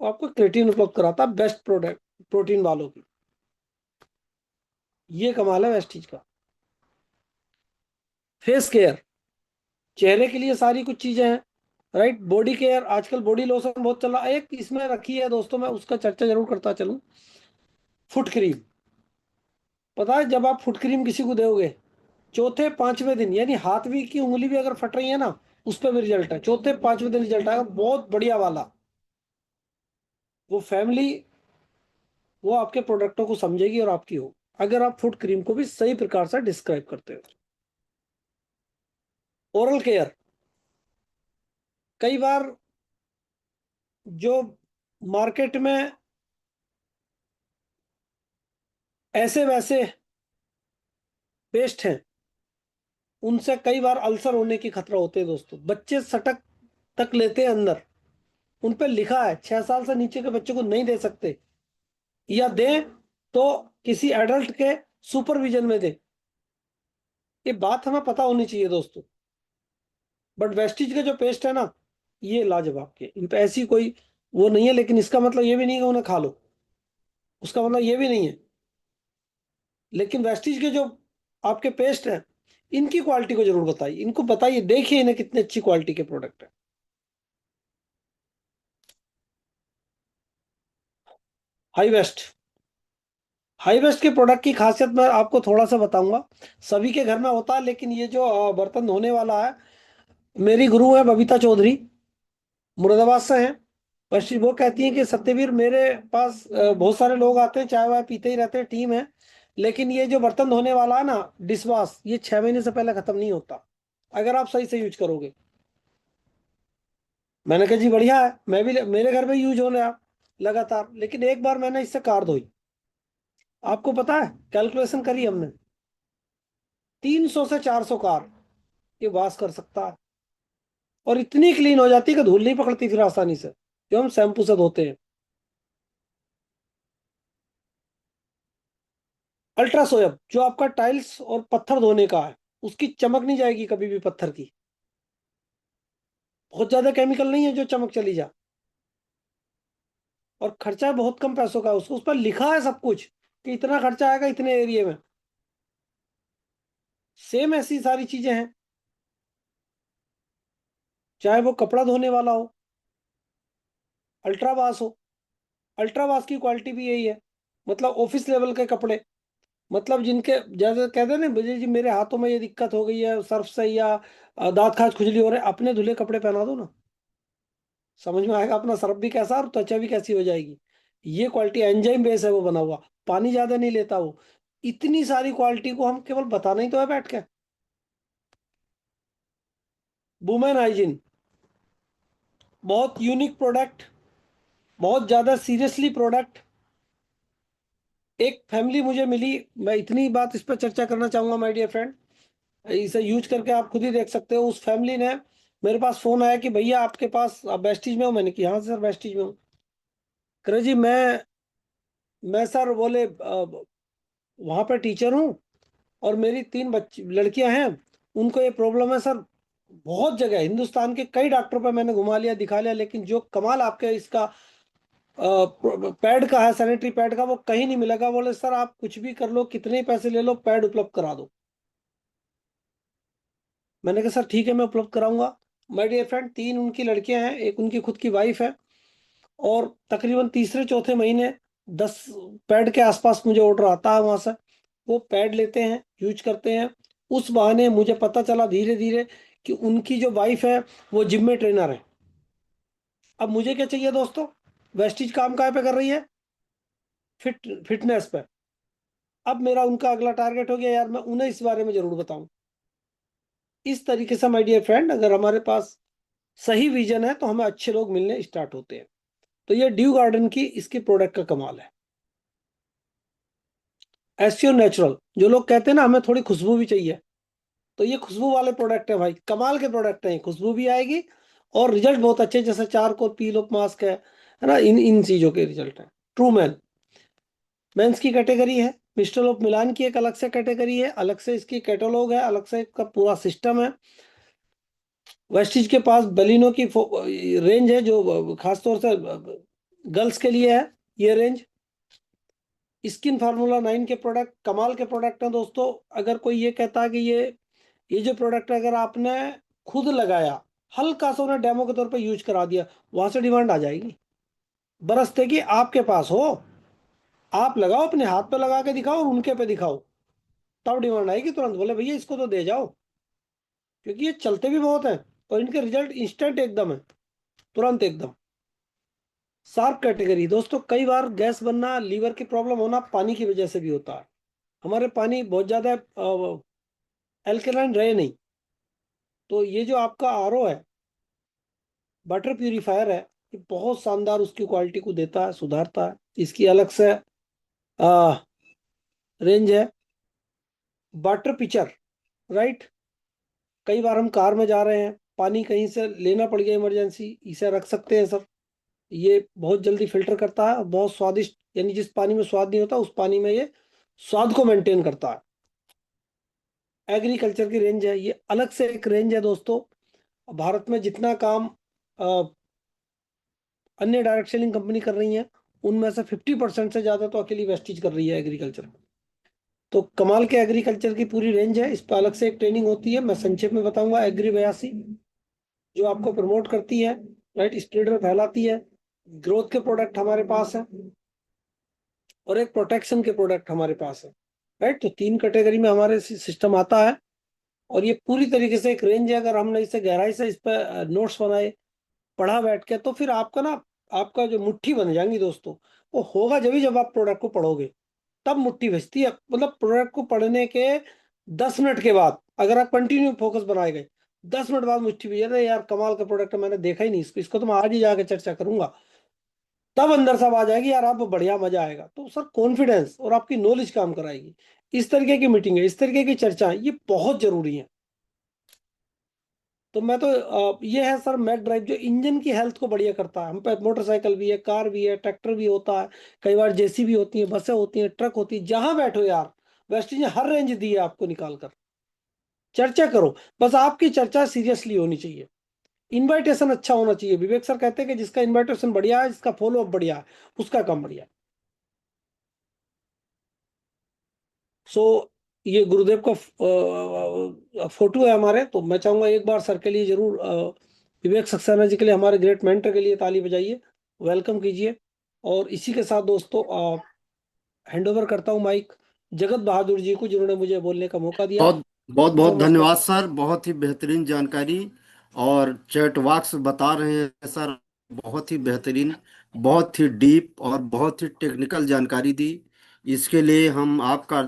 और आपको क्रेटीन उपलब्ध कराता है बेस्ट प्रोडक्ट प्रोटीन वालों की। ये कमाल है वेस्टीज का। फेस केयर, चेहरे के लिए सारी कुछ चीजें हैं, राइट। बॉडी केयर, आजकल बॉडी लोशन बहुत चल रहा है। एक इसमें रखी है दोस्तों, मैं उसका चर्चा जरूर करता चलूं, फुट क्रीम। पता है जब आप फुट क्रीम किसी को दोगे, चौथे पांचवें दिन, यानी हाथ भी की उंगली भी अगर फट रही है ना, उस पर भी रिजल्ट है, चौथे पांचवें दिन रिजल्ट आएगा, बहुत बढ़िया वाला। वो फैमिली, वो आपके प्रोडक्टों को समझेगी और आपकी हो, अगर आप फुट क्रीम को भी सही प्रकार से डिस्क्राइब करते हो। ओरल केयर, कई बार जो मार्केट में ऐसे वैसे पेस्ट हैं, उनसे कई बार अल्सर होने की खतरा होते हैं दोस्तों। बच्चे सटक तक लेते हैं अंदर, उन पे लिखा है 6 साल से नीचे के बच्चे को नहीं दे सकते, या दें तो किसी एडल्ट के सुपरविजन में दे। ये बात हमें पता होनी चाहिए दोस्तों। बट वेस्टीज के जो पेस्ट है ना, ये लाजवाब के, इन पे ऐसी कोई वो नहीं है। लेकिन इसका मतलब ये भी नहीं है कि उन्हें खा लो, उसका मतलब ये भी नहीं है। लेकिन वेस्टीज के जो आपके पेस्ट हैं, इनकी क्वालिटी को जरूर बताइए, इनको बताइए, देखिए इन्हें कितनी अच्छी क्वालिटी के प्रोडक्ट है। हाई वेस्ट, हाई वेस्ट के प्रोडक्ट की खासियत मैं आपको थोड़ा सा बताऊंगा। सभी के घर में होता है, लेकिन ये जो बर्तन धोने वाला है, मेरी गुरु है बबीता चौधरी, मुरादाबाद से हैं। बस वो कहती हैं कि सत्यवीर, मेरे पास बहुत सारे लोग आते हैं, चाय वाय पीते ही रहते हैं, टीम है, लेकिन ये जो बर्तन धोने वाला है ना, डिश वॉश, ये 6 महीने से पहले खत्म नहीं होता, अगर आप सही से यूज करोगे। मैंने कहा जी बढ़िया है, मैं भी मेरे घर में यूज हो रहा लगातार, लेकिन एक बार मैंने इससे कार धोई, आपको पता है कैलकुलेशन करी हमने, 300 से 400 कार ये वाश कर सकता है, और इतनी क्लीन हो जाती है कि धूल नहीं पकड़ती फिर आसानी से, जो हम शैम्पू से धोते हैं। अल्ट्रा सोयब, जो आपका टाइल्स और पत्थर धोने का है, उसकी चमक नहीं जाएगी कभी भी पत्थर की। बहुत ज्यादा केमिकल नहीं है जो चमक चली जा, और खर्चा बहुत कम पैसों का है। उसको उस पर लिखा है सब कुछ कि इतना खर्चा आएगा इतने एरिया में। सेम ऐसी सारी चीजें हैं, चाहे वो कपड़ा धोने वाला हो, अल्ट्रावास हो। अल्ट्रावास की क्वालिटी भी यही है, मतलब ऑफिस लेवल के कपड़े, मतलब जिनके जैसे कहते हैं ना, विजय जी मेरे हाथों में ये दिक्कत हो गई है सर्फ से, या दांत खाज खुजली हो रहे, अपने धुले कपड़े पहना दो ना, समझ में आएगा अपना सर्फ भी कैसा और त्वचा भी कैसी हो जाएगी। ये क्वालिटी एंजाइम बेस है वो बना हुआ, पानी ज्यादा नहीं लेता वो। इतनी सारी क्वालिटी को हम केवल बताना ही तो है बैठ के। वुमेन हाइजीन, बहुत यूनिक प्रोडक्ट, बहुत ज्यादा सीरियसली प्रोडक्ट। एक फैमिली मुझे मिली, मैं इतनी बात इस पर चर्चा करना चाहूंगा माय डियर फ्रेंड, इसे यूज करके आप खुद ही देख सकते हो। उस फैमिली ने मेरे पास फोन आया कि भैया आपके पास, आप वेस्टीज में हो? मैंने कहा हाँ सर वेस्टीज में हूँ। करे जी मैं सर बोले वहां पर टीचर हूँ, और मेरी 3 बच्ची लड़कियां हैं, उनको ये प्रॉब्लम है सर। बहुत जगह हिंदुस्तान के कई डॉक्टरों पर मैंने घुमा लिया दिखा लिया, लेकिन जो कमाल आपके इसका पैड का है, सैनिटरी पैड का, वो कहीं नहीं मिलेगा। बोले सर आप कुछ भी कर लो, कितने ही पैसे ले लो, पैड उपलब्ध करा दो। मैंने कहा सर ठीक है मैं उपलब्ध कराऊंगा। माय डियर फ्रेंड, 3 उनकी लड़कियां हैं, एक उनकी खुद की वाइफ है, और तकरीबन तीसरे चौथे महीने 10 पैड के आसपास मुझे ऑर्डर आता है वहां से। वो पैड लेते हैं, यूज करते हैं। उस बहाने मुझे पता चला धीरे धीरे कि उनकी जो वाइफ है वो जिम में ट्रेनर है। अब मुझे क्या चाहिए दोस्तों, वेस्टीज काम काय पे कर रही है? फिटनेस पे। अब मेरा उनका अगला टारगेट हो गया यार, मैं उन्हें इस बारे में जरूर बताऊं। इस तरीके से माय डियर फ्रेंड, अगर हमारे पास सही विजन है तो हमें अच्छे लोग मिलने स्टार्ट होते हैं। तो ये ड्यू गार्डन की इसकी प्रोडक्ट का कमाल है। एसईओ नेचुरल, जो लोग कहते हैं ना हमें थोड़ी खुशबू भी चाहिए, तो ये खुशबू वाले प्रोडक्ट है भाई, कमाल के प्रोडक्ट हैं, खुशबू भी आएगी और रिजल्ट बहुत अच्छे, जैसे चारकोल पील ऑफ मास्क है ना, इन चीजों के रिजल्ट है। ट्रू मैन, मेंस की कैटेगरी है। मिस्टर ऑफ मिलान की एक अलग से कैटेगरी है, अलग से इसकी कैटलॉग है, अलग से इसका पूरा सिस्टम है। वेस्टिज के पास बलिनो की रेंज है, जो खासतौर से गर्ल्स के लिए है ये रेंज। स्किन फार्मूला 9 के प्रोडक्ट कमाल के प्रोडक्ट हैं दोस्तों। अगर कोई ये कहता है कि ये जो प्रोडक्ट अगर आपने खुद लगाया, हल्का सा उन्हें डेमो के तौर पे यूज करा दिया, वहां से डिमांड आ जाएगी। बरसते की आपके पास हो, आप लगाओ, अपने हाथ पे लगा के दिखाओ और उनके पे दिखाओ, तब डिमांड आएगी तुरंत, बोले भैया इसको तो दे जाओ। क्योंकि ये चलते भी बहुत हैं और इनके रिजल्ट इंस्टेंट एकदम है, तुरंत एकदम। शार्प कैटेगरी दोस्तों, कई बार गैस बनना, लीवर की प्रॉब्लम होना पानी की वजह से भी होता है। हमारे पानी बहुत ज्यादा एल्कलाइन रहे नहीं, तो ये जो आपका आरओ है, वाटर प्यूरिफायर है, ये बहुत शानदार उसकी क्वालिटी को देता है, सुधारता है। इसकी अलग से रेंज है। Water pitcher, right. कई बार हम कार में जा रहे हैं, पानी कहीं से लेना पड़ गया इमरजेंसी, इसे रख सकते हैं सर। ये बहुत जल्दी फिल्टर करता है और बहुत स्वादिष्ट, यानी जिस पानी में स्वाद नहीं होता उस पानी में ये स्वाद को मेंटेन करता है। एग्रीकल्चर की रेंज है, ये अलग से एक रेंज है दोस्तों। भारत में जितना काम अ, अन्य डायरेक्ट सेलिंग कंपनी कर रही है, उनमें से 50% से ज्यादा तो अकेली वेस्टीज कर रही है एग्रीकल्चर। तो कमाल के एग्रीकल्चर की पूरी रेंज है, इस पर अलग से एक ट्रेनिंग होती है, मैं संक्षेप में बताऊंगा। एग्री 82 जो आपको प्रमोट करती है, राइट, स्प्रेड में फैलाती है। ग्रोथ के प्रोडक्ट हमारे पास है और एक प्रोटेक्शन के प्रोडक्ट हमारे पास है, राइट। तो तीन कैटेगरी में हमारे सिस्टम आता है और ये पूरी तरीके से एक रेंज है। अगर हमने इसे गहराई से इस पर नोट्स बनाए, पढ़ा बैठ के, तो फिर आपका ना, आपका जो मुट्ठी बन जाएंगी दोस्तों, वो होगा जब जब आप प्रोडक्ट को पढ़ोगे, तब मुट्ठी बचती है। मतलब प्रोडक्ट को पढ़ने के 10 मिनट के बाद अगर आप कंटिन्यू फोकस बनाए गए, 10 मिनट बाद मुट्ठी भी, अरे यार कमाल का प्रोडक्ट है, मैंने देखा ही नहीं इसको, इसको तो मैं आज ही जाके चर्चा करूंगा, तब अंदर सब आ जाएगी यार, आप बढ़िया मजा आएगा। तो सर कॉन्फिडेंस और आपकी नॉलेज काम कराएगी। इस तरीके की मीटिंग है, इस तरीके की चर्चा ये बहुत जरूरी है। तो मैं तो ये है सर मैक ड्राइव, जो इंजन की हेल्थ को बढ़िया करता है। हम पे मोटरसाइकिल भी है, कार भी है, ट्रैक्टर भी होता है, कई बार जेसीबी होती है, बसें होती हैं, ट्रक होती है, जहां बैठो यार, वेस्टीज ने हर रेंज दी है आपको निकाल कर। चर्चा करो, बस आपकी चर्चा सीरियसली होनी चाहिए। इनवाइटेशन अच्छा होना चाहिए। विवेक सर कहते हैं कि जिसका इनवाइटेशन बढ़िया है, जिसका फॉलो अप बढ़िया है, उसका काम बढ़िया है। सो ये गुरुदेव का फोटो है हमारे, तो मैं चाहूंगा एक बार सर के लिए जरूर, विवेक सक्सेना जी के लिए, हमारे ग्रेट मेंटर के लिए ताली बजाइए, वेलकम कीजिए। और इसी के साथ दोस्तों हैंड ओवर करता हूँ माइक जगत बहादुर जी को, जिन्होंने मुझे बोलने का मौका दिया। बहुत बहुत बहुत नमस्ते धन्यवाद सर। सर, बहुत ही बेहतरीन जानकारी। और चैट बॉक्स बता रहे हैं सर, बहुत ही बेहतरीन, बहुत ही डीप और बहुत ही टेक्निकल जानकारी दी। इसके लिए हम आपका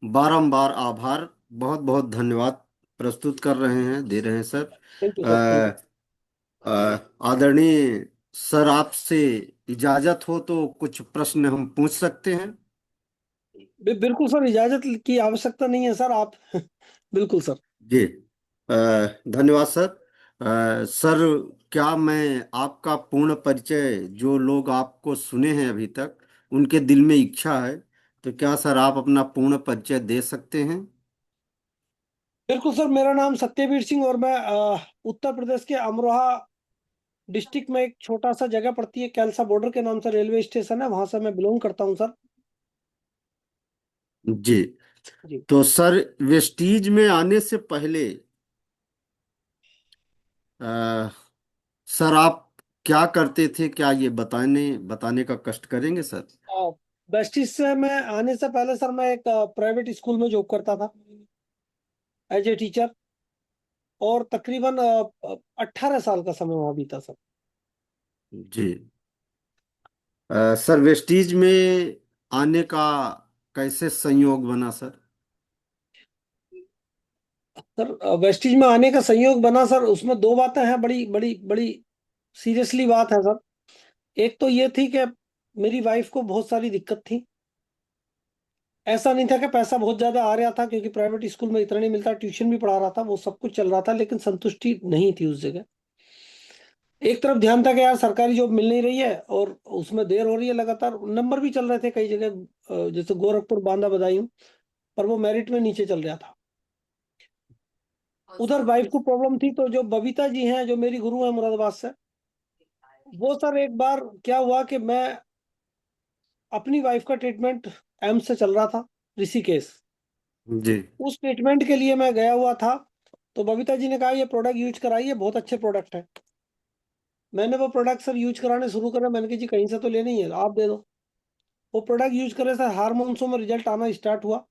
बारंबार आभार, बहुत बहुत धन्यवाद प्रस्तुत कर रहे हैं, दे रहे हैं sir. Thank you sir, thank you. अ, आदरणीय सर, आपसे इजाजत हो तो कुछ प्रश्न हम पूछ सकते हैं? बिल्कुल सर, इजाजत की आवश्यकता नहीं है सर, आप बिल्कुल सर। जी, धन्यवाद सर। सर, क्या मैं आपका पूर्ण परिचय, जो लोग आपको सुने हैं अभी तक, उनके दिल में इच्छा है, तो क्या सर आप अपना पूर्ण परिचय दे सकते हैं? बिल्कुल सर, मेरा नाम सत्यवीर सिंह और मैं उत्तर प्रदेश के अमरोहा डिस्ट्रिक्ट में एक छोटा सा जगह पड़ती है, कैलसा बॉर्डर के नाम से रेलवे स्टेशन है, वहां से मैं बिलोंग करता हूँ सर। जी। जी। तो सर, वेस्टीज में आने से पहले अ, सर आप क्या करते थे, क्या ये बताने बताने का कष्ट करेंगे सर? वेस्टिज से मैं आने से पहले सर, मैं एक प्राइवेट स्कूल में जॉब करता था एज ए टीचर, और तकरीबन 18 साल का समय वहां बीता सर। जी। सर, वेस्टीज में आने का कैसे संयोग बना सर? सर वेस्टिज में आने का संयोग बना सर, उसमें दो बातें हैं, बड़ी बड़ी बड़ी सीरियसली बात है सर। एक तो ये थी कि मेरी वाइफ को बहुत सारी दिक्कत थी। ऐसा नहीं था कि पैसा बहुत ज्यादा आ रहा था, क्योंकि प्राइवेट स्कूल में इतना नहीं मिलता, ट्यूशन भी पढ़ा रहा था, वो सब कुछ चल रहा था, लेकिन संतुष्टि नहीं थी उस जगह। एक तरफ ध्यान था कि यार सरकारी जॉब मिल नहीं रही है और उसमें देर हो रही है, लगातार नंबर भी चल रहे थे कई जगह, जैसे गोरखपुर, बांदा, बदायूं, पर वो मेरिट में नीचे चल रहा था। उधर वाइफ को प्रॉब्लम थी, तो जो बबीता जी हैं, जो मेरी गुरु है मुरादाबाद से, वो सर एक बार क्या हुआ कि मैं अपनी वाइफ का ट्रीटमेंट एम्स से चल रहा था, ऋषिकेश। जी। उस ट्रीटमेंट के लिए मैं गया हुआ था, तो बबीता जी ने कहा ये प्रोडक्ट यूज कराइए, बहुत अच्छे प्रोडक्ट है। मैंने वो प्रोडक्ट सर यूज कराने शुरू करा, मैंने कहा जी कहीं से तो लेने ही है, आप दे दो। वो प्रोडक्ट यूज करे सर, हारमोन्सों में रिजल्ट आना स्टार्ट हुआ।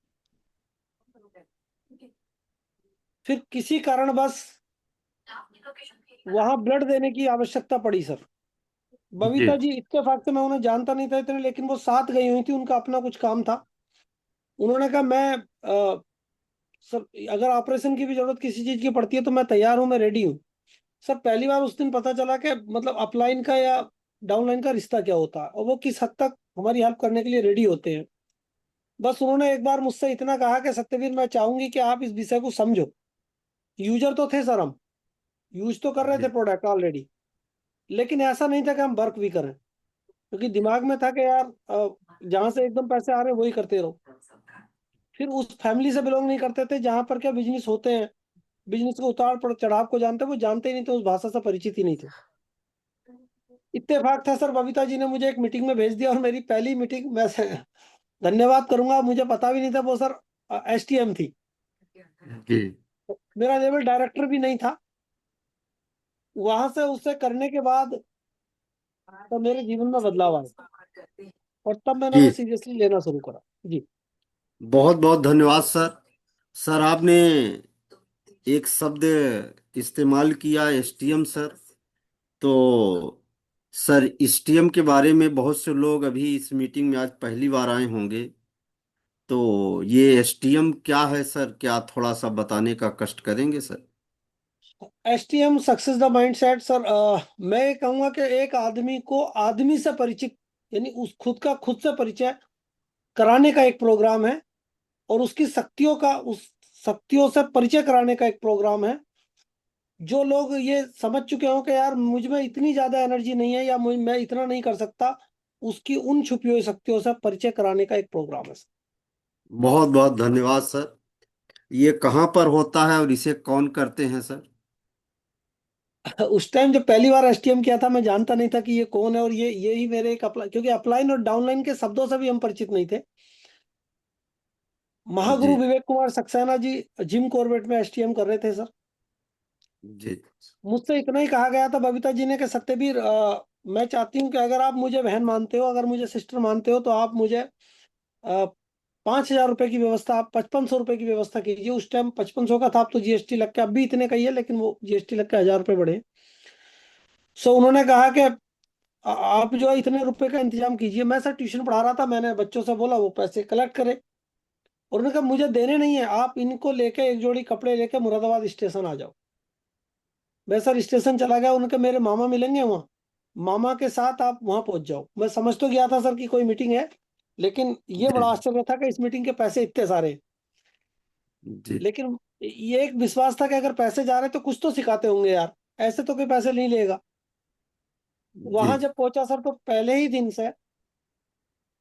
फिर किसी कारणवश वहां ब्लड देने की आवश्यकता पड़ी सर। जी। बबीता जी इत्तेफाक से, मैं उन्हें जानता नहीं था इतने, लेकिन वो साथ गई हुई थी, उनका अपना कुछ काम था। उन्होंने कहा मैं सर, अगर ऑपरेशन की भी जरूरत किसी चीज की पड़ती है तो मैं तैयार हूं, मैं रेडी हूँ। सर पहली बार उस दिन पता चला कि मतलब अपलाइन का या डाउनलाइन का रिश्ता क्या होता है, और वो किस हद तक हमारी हेल्प करने के लिए रेडी होते हैं। बस उन्होंने एक बार मुझसे इतना कहा कि सत्यवीर, मैं चाहूंगी कि आप इस विषय को समझो। यूजर तो थे सर हम, यूज तो कर रहे थे जी। प्रोडक्ट ऑलरेडी, लेकिन ऐसा नहीं था कि हम वर्क भी करें, क्योंकि दिमाग में था कि यार जहां से एकदम पैसे आ रहे हैं वही करते रहो। फिर उस फैमिली से बिलोंग नहीं करते थे जहां पर क्या बिजनेस होते हैं, बिजनेस को उतार चढ़ाव को जानते, वो जानते ही नहीं थे, उस भाषा से परिचित ही नहीं थे। इत्तेफाक था सर, बबीता जी ने मुझे एक मीटिंग में भेज दिया, और मेरी पहली मीटिंग मैं धन्यवाद करूंगा, मुझे पता भी नहीं था वो सर एसटीएम थी। जी। मेरा लेवल डायरेक्टर भी नहीं था। वहां से उससे करने के बाद तो मेरे जीवन में बदलाव आया, और तब मैंने वो जी। सीरियसली लेना शुरू करा। जी। बहुत बहुत धन्यवाद सर। सर आपने एक शब्द इस्तेमाल किया, एसटीएम सर। तो सर एसटीएम के बारे में बहुत से लोग अभी इस मीटिंग में आज पहली बार आए होंगे। तो ये एसटीएम क्या है सर, क्या थोड़ा सा बताने का कष्ट करेंगे sir? STM success the mindset sir, मैं ये कहूंगा कि एक आदमी को आदमी से परिचित, यानी उस खुद से परिचय कराने का एक प्रोग्राम है, और उसकी शक्तियों का, उस शक्तियों से परिचय कराने का एक प्रोग्राम है। जो लोग ये समझ चुके हो कि यार मुझ में इतनी ज्यादा एनर्जी नहीं है, या मैं इतना नहीं कर सकता, उसकी उन छुपी हुई शक्तियों से परिचय कराने का एक प्रोग्राम है बहुत बहुत धन्यवाद सर। ये कहाँ पर होता है और इसे कौन करते हैं सर? सर। उस टाइम जब पहली बार एसटीएम किया था, मैं जानता नहीं था कि ये कौन है, और ये ही मेरे एक अप्लाई, क्योंकि अपलाइन और डाउनलाइन के शब्दों से भी हम परिचित नहीं थे। जी। महागुरु विवेक कुमार सक्सेना जी जिम कॉर्बेट में एसटीएम कर रहे थे सर। जी। मुझसे इतना ही कहा गया था बबीता जी ने कि सत्यवीर, मैं चाहती हूँ कि अगर आप मुझे बहन मानते हो, अगर मुझे सिस्टर मानते हो, तो आप मुझे 5,000 रुपए की व्यवस्था, आप 5500 रुपए की व्यवस्था कीजिए। उस टाइम 5500 का था, अब तो जीएसटी लग के, अब भी इतने का ही है, लेकिन वो जीएसटी लग के 1,000 रुपए बढ़े। सो उन्होंने कहा कि आप जो है इतने रुपए का इंतजाम कीजिए। मैं सर ट्यूशन पढ़ा रहा था, मैंने बच्चों से बोला वो पैसे कलेक्ट करे, और उन्होंने कहा मुझे देने नहीं है, आप इनको लेके एक जोड़ी कपड़े लेके मुरादाबाद स्टेशन आ जाओ। मैं सर स्टेशन चला गया, उनके मेरे मामा मिलेंगे वहाँ, मामा के साथ आप वहाँ पहुंच जाओ। मैं समझ तो गया था सर कि कोई मीटिंग है, लेकिन ये जी। बड़ा आश्चर्य था कि इस मीटिंग के पैसे इतने सारे हैं। जी। लेकिन ये एक विश्वास था कि अगर पैसे जा रहे तो कुछ तो सिखाते होंगे यार, ऐसे तो कोई पैसे नहीं लेगा। जी। वहां जब पहुंचा सर, तो पहले ही दिन से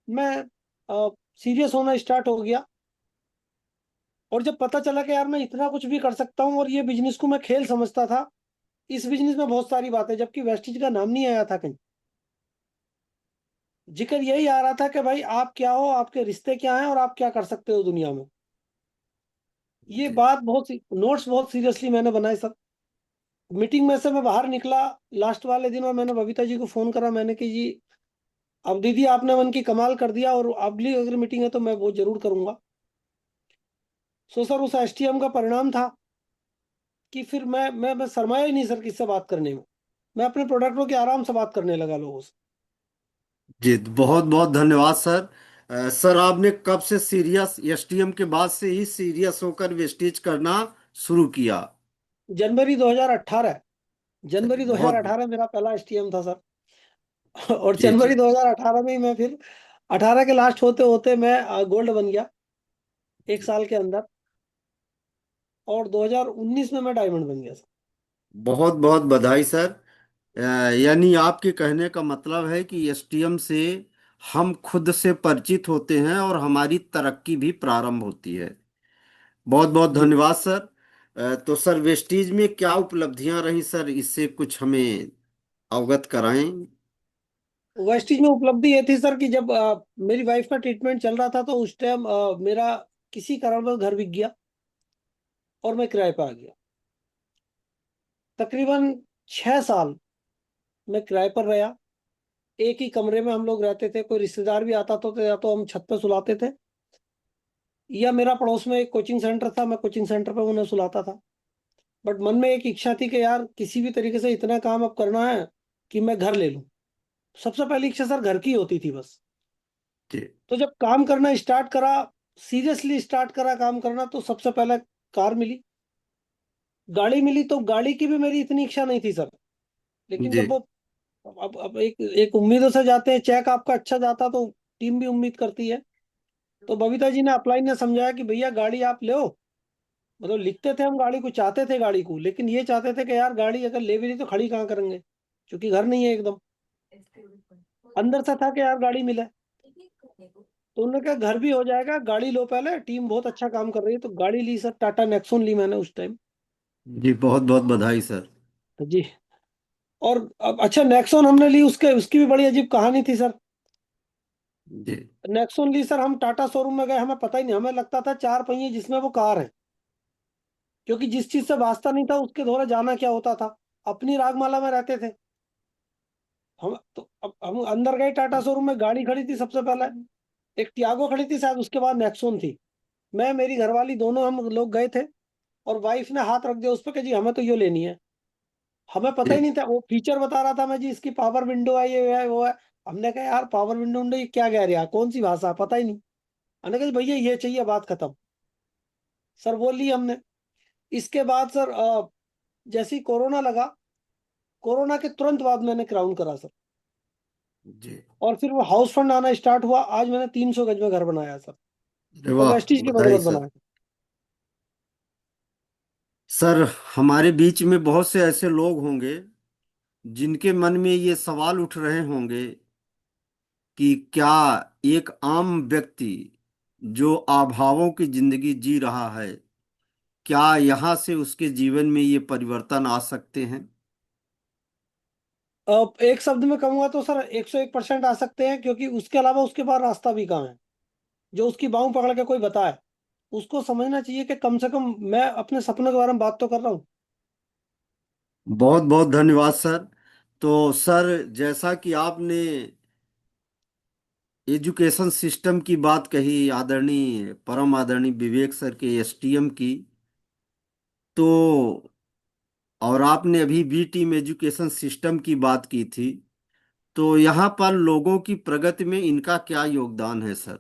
मैं सीरियस होना स्टार्ट हो गया। और जब पता चला कि यार मैं इतना कुछ भी कर सकता हूँ, और ये बिजनेस को मैं खेल समझता था, इस बिजनेस में बहुत सारी बातें, जबकि वेस्टिज का नाम नहीं आया था कहीं, जिक्र यही आ रहा था कि भाई आप क्या हो, आपके रिश्ते क्या हैं, और आप क्या कर सकते हो दुनिया में। ये जी। बात बहुत नोट्स बहुत सीरियसली मैंने बनाए सब। मीटिंग में से मैं बाहर निकला लास्ट वाले दिन, और मैंने बबीता जी को फोन करा, मैंने कि जी अब दीदी आपने मन की कमाल कर दिया, और अगली अगर मीटिंग है तो मैं वो जरूर करूंगा। सो सर उस एसटीएम का परिणाम था कि फिर मैं शर्माया ही नहीं सर किससे बात करने में। मैं अपने प्रोडक्टों की आराम से बात करने लगा लोगों से। जी। बहुत बहुत धन्यवाद सर। सर आपने कब से सीरियस, एसटीएम के बाद से ही सीरियस होकर वेस्टेज करना शुरू किया? जनवरी 2018, जनवरी बहुत। 2018 मेरा पहला एसटीएम था सर। और जी जनवरी जी 2018 में ही मैं फिर 18 के लास्ट होते होते मैं गोल्ड बन गया, एक जी। साल के अंदर। और 2019 में मैं डायमंड बन गया सर। बहुत बहुत बधाई सर। यानी आपके कहने का मतलब है कि एसटीएम से हम खुद से परिचित होते हैं और हमारी तरक्की भी प्रारंभ होती है। बहुत बहुत जी। धन्यवाद सर। तो सर वेस्टीज में क्या उपलब्धियां रही सर, इससे कुछ हमें अवगत कराएं। वेस्टीज में उपलब्धि ये थी सर कि जब मेरी वाइफ का ट्रीटमेंट चल रहा था तो उस टाइम मेरा किसी कारणवश घर बिक गया और मैं किराए पर आ गया। तकरीबन 6 साल मैं किराए पर रहा। एक ही कमरे में हम लोग रहते थे, कोई रिश्तेदार भी आता तो या तो हम छत पे सुलाते थे, या मेरा पड़ोस में एक कोचिंग सेंटर था, मैं कोचिंग सेंटर पे उन्हें सुलाता था। बट मन में एक इच्छा थी कि यार किसी भी तरीके से इतना काम अब करना है कि मैं घर ले लूं। सबसे पहली इच्छा सर घर की होती थी बस। जी तो जब काम करना स्टार्ट करा, सीरियसली स्टार्ट करा काम करना, तो सबसे पहले कार मिली, गाड़ी मिली। तो गाड़ी की भी मेरी इतनी इच्छा नहीं थी सर। लेकिन जी जब वो अब एक एक उम्मीदों से जाते हैं, चेक आपका अच्छा जाता तो टीम भी उम्मीद करती है। तो बबीता जी ने, अपलाइन ने समझाया कि भैया गाड़ी आप ले, मतलब लिखते थे हम गाड़ी को, चाहते थे गाड़ी को, लेकिन ये चाहते थे कि यार गाड़ी अगर ले भी ली तो खड़ी कहाँ करेंगे, क्योंकि घर नहीं है एकदम। अंदर से था कि यार गाड़ी मिले। तो उन्होंने कहा घर भी हो जाएगा, गाड़ी लो, पहले टीम बहुत अच्छा काम कर रही है। तो गाड़ी ली सर, टाटा नेक्सॉन ली मैंने उस टाइम। जी। बहुत बहुत बधाई सर। जी। और अब अच्छा, नेक्सॉन हमने ली, उसके उसकी भी बड़ी अजीब कहानी थी सर। जी नेक्सॉन ली सर, हम टाटा शोरूम में गए, हमें पता ही नहीं, हमें लगता था चार पहिए जिसमें वो कार है, क्योंकि जिस चीज से वास्ता नहीं था उसके द्वारा जाना क्या होता था। अपनी रागमाला में रहते थे हम। तो अब हम अंदर गए टाटा शोरूम में, गाड़ी खड़ी थी सबसे पहले, एक टियागो खड़ी थी शायद, उसके बाद नेक्सॉन थी। मैं, मेरी घरवाली, दोनों हम लोग गए थे। और वाइफ ने हाथ रख दिया उस पर कि जी हमें तो ये लेनी है। हमें पता ही जी नहीं था, वो फीचर बता रहा था मैं जी इसकी पावर विंडो है, ये है वो है। हमने कहा यार पावर विंडो विंडो ये क्या कह रहा है, कौन सी भाषा है, पता ही नहीं। हमने कहा जी भैया ये चाहिए, बात खत्म। सर वो ली हमने। इसके बाद सर जैसे ही कोरोना लगा, कोरोना के तुरंत बाद मैंने क्राउन करा सर। जी। और फिर वो हाउस फंड आना स्टार्ट हुआ, आज मैंने 300 गज में घर बनाया सर। अरे और वाह, वेस्टीज की बधाई बदौलत सर। बनाया। सर हमारे बीच में बहुत से ऐसे लोग होंगे जिनके मन में ये सवाल उठ रहे होंगे कि क्या एक आम व्यक्ति जो अभावों की जिंदगी जी रहा है, क्या यहाँ से उसके जीवन में ये परिवर्तन आ सकते हैं? अब एक शब्द में कहूंगा तो सर 101% आ सकते हैं, क्योंकि उसके अलावा उसके पास रास्ता भी कहाँ है। जो उसकी बाहों पकड़ के कोई बताए, उसको समझना चाहिए कि कम से कम मैं अपने सपनों के बारे में बात तो कर रहा हूँ। बहुत बहुत धन्यवाद सर। तो सर जैसा कि आपने एजुकेशन सिस्टम की बात कही, आदरणीय परम आदरणीय विवेक सर के एसटीएम की, तो और आपने अभी बी टीम एजुकेशन सिस्टम की बात की थी, तो यहाँ पर लोगों की प्रगति में इनका क्या योगदान है सर?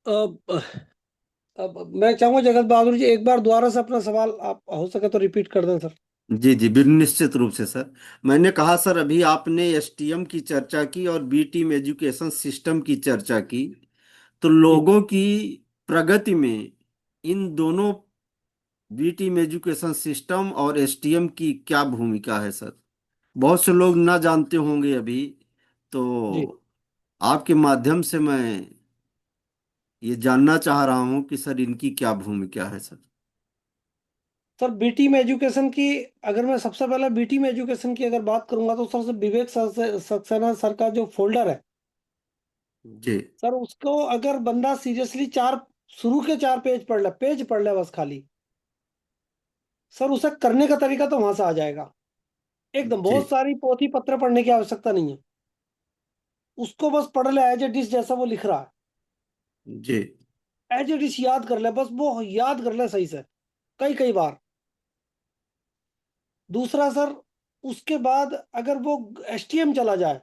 अब मैं चाहूंगा जगत बहादुर जी, एक बार दोबारा से अपना सवाल आप हो सके तो रिपीट कर दें सर। जी जी, बिल्कुल निश्चित रूप से सर। मैंने कहा सर अभी आपने एसटीएम की चर्चा की और बी टीम एजुकेशन सिस्टम की चर्चा की, तो जी। लोगों की प्रगति में इन दोनों, बी टीम एजुकेशन सिस्टम और एसटीएम की क्या भूमिका है सर? बहुत से लोग ना जानते होंगे अभी, तो जी आपके माध्यम से मैं ये जानना चाह रहा हूँ कि सर इनकी क्या भूमिका है सर। सर, बीटी में एजुकेशन की, अगर मैं सबसे पहले बीटी में एजुकेशन की अगर बात करूंगा तो सबसे विवेक सर से, सक्सेना सर का जो फोल्डर है जी सर, उसको अगर बंदा सीरियसली चार, शुरू के 4 पेज पढ़ ले, पेज पढ़ ले बस खाली, सर उसे करने का तरीका तो वहां से आ जाएगा एकदम। जी बहुत सारी पोथी पत्र पढ़ने की आवश्यकता नहीं है, उसको बस पढ़ ले एज ए डिश, जैसा वो लिख रहा जी है एज ए डिश याद कर ले, बस वो याद कर ले सही से, कई कई बार। दूसरा सर, उसके बाद अगर वो एसटीएम चला जाए,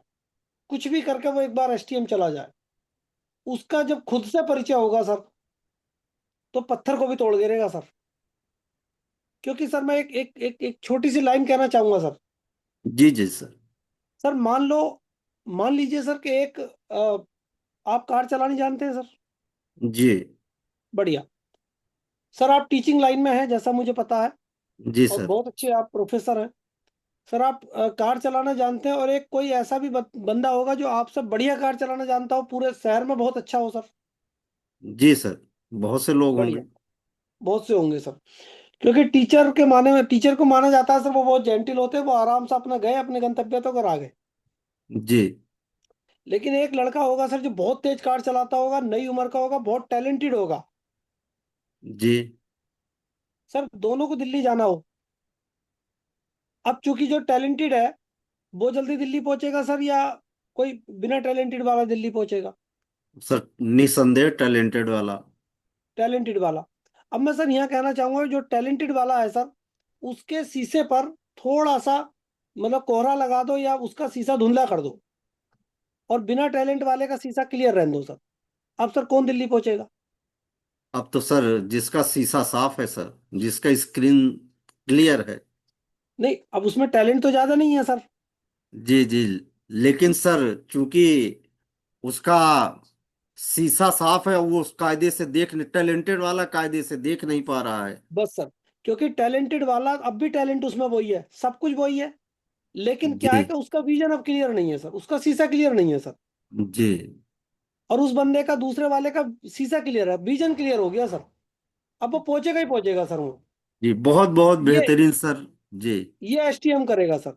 कुछ भी करके वो एक बार एसटीएम चला जाए, उसका जब खुद से परिचय होगा सर, तो पत्थर को भी तोड़ गिरेगा सर। क्योंकि सर मैं एक छोटी सी लाइन कहना चाहूंगा सर। जी जी सर। सर मान लीजिए सर कि आप कार चलानी जानते हैं सर। जी बढ़िया। सर आप टीचिंग लाइन में हैं जैसा मुझे पता है, जी और सर। बहुत अच्छे आप प्रोफेसर हैं। सर आप कार चलाना जानते हैं, और एक कोई ऐसा भी बंदा होगा जो आपसे बढ़िया कार चलाना जानता हो, पूरे शहर में बहुत अच्छा हो सर। जी सर, बहुत से लोग बढ़िया। होंगे। बहुत से होंगे सर। क्योंकि टीचर को माना जाता है सर, वो बहुत जेंटिल होते हैं, वो आराम से अपना गए अपने गंतव्य तक और आ गए। जी लेकिन एक लड़का होगा सर जो बहुत तेज कार चलाता होगा, नई उम्र का होगा, बहुत टैलेंटेड होगा। जी सर दोनों को दिल्ली जाना हो, अब चूंकि जो टैलेंटेड है वो जल्दी दिल्ली पहुंचेगा सर, या कोई बिना टैलेंटेड वाला दिल्ली पहुंचेगा? सर, निसंदेह टैलेंटेड वाला। टैलेंटेड वाला। अब मैं सर यहाँ कहना चाहूंगा, जो टैलेंटेड वाला है सर, उसके शीशे पर थोड़ा सा मतलब कोहरा लगा दो, या उसका शीशा धुंधला कर दो, और बिना टैलेंट वाले का शीशा क्लियर रहने दो सर। अब सर कौन दिल्ली पहुंचेगा? अब तो सर जिसका शीशा साफ है सर, जिसका स्क्रीन क्लियर है। नहीं, अब उसमें टैलेंट तो ज्यादा नहीं है सर। जी जी। लेकिन सर, चूंकि उसका शीशा साफ है, वो उस कायदे से देख, टैलेंटेड वाला कायदे से देख नहीं पा रहा है। बस सर, क्योंकि टैलेंटेड वाला अब भी टैलेंट उसमें वही है, सब कुछ वही है, लेकिन क्या जी है कि उसका विजन अब क्लियर नहीं है सर, उसका शीशा क्लियर नहीं है सर। जी और उस बंदे का, दूसरे वाले का शीशा क्लियर है, विजन क्लियर हो गया सर। अब वो पहुंचेगा ही पहुंचेगा सर वो। जी, बहुत बहुत ये बेहतरीन सर। जी, ये एसटीएम करेगा सर।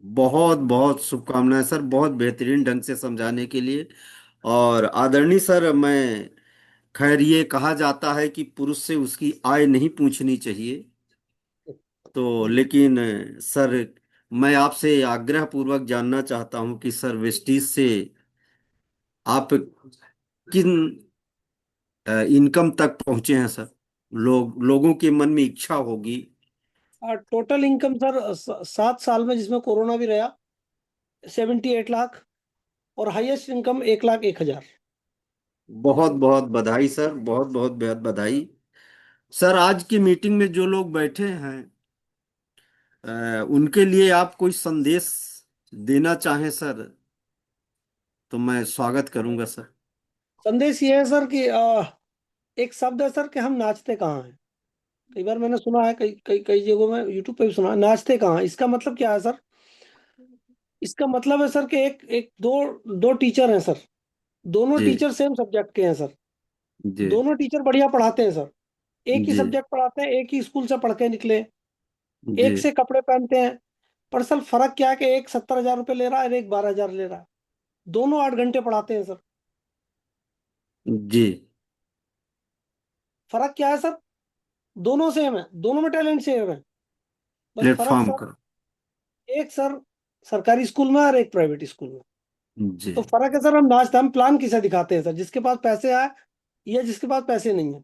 बहुत बहुत शुभकामनाएं सर, बहुत बेहतरीन ढंग से समझाने के लिए। और आदरणीय सर, मैं, खैर ये कहा जाता है कि पुरुष से उसकी आय नहीं पूछनी चाहिए, तो लेकिन सर, मैं आपसे आग्रह पूर्वक जानना चाहता हूं कि सर, वेस्टीज से आप किन इनकम तक पहुंचे हैं सर? लोगों के मन में इच्छा होगी। और टोटल इनकम सर 7 साल में, जिसमें कोरोना भी रहा, 78 लाख। और हाईएस्ट इनकम 1,01,000। बहुत बहुत बधाई सर, बहुत बहुत बेहद बधाई। सर, आज की मीटिंग में जो लोग बैठे हैं, उनके लिए आप कोई संदेश देना चाहें सर, तो मैं स्वागत करूंगा सर। संदेश ये है सर कि एक शब्द है सर कि हम नाचते कहाँ हैं। कई बार मैंने सुना है, कई कई कई जगहों में, यूट्यूब पे भी सुना है, नाचते कहाँ हैं। इसका मतलब क्या है सर? इसका मतलब है सर कि एक एक दो दो टीचर हैं सर, दोनों जी टीचर सेम सब्जेक्ट के हैं सर, जी दोनों टीचर बढ़िया पढ़ाते हैं सर, एक ही जी सब्जेक्ट पढ़ाते हैं, एक ही स्कूल से पढ़ के निकले, जी एक से कपड़े पहनते हैं। पर सर फर्क क्या है कि एक 70,000 रुपये ले रहा है और एक 12,000 ले रहा है। दोनों 8 घंटे पढ़ाते हैं सर। जी। फर्क क्या है सर? दोनों सेम है, दोनों में टैलेंट सेम है। बस फर्क प्लेटफॉर्म सर, का। एक सर सरकारी स्कूल में और एक प्राइवेट स्कूल में। जी तो फर्क है सर, हम प्लान किसे दिखाते हैं सर, जिसके पास पैसे आए या जिसके पास पैसे नहीं है।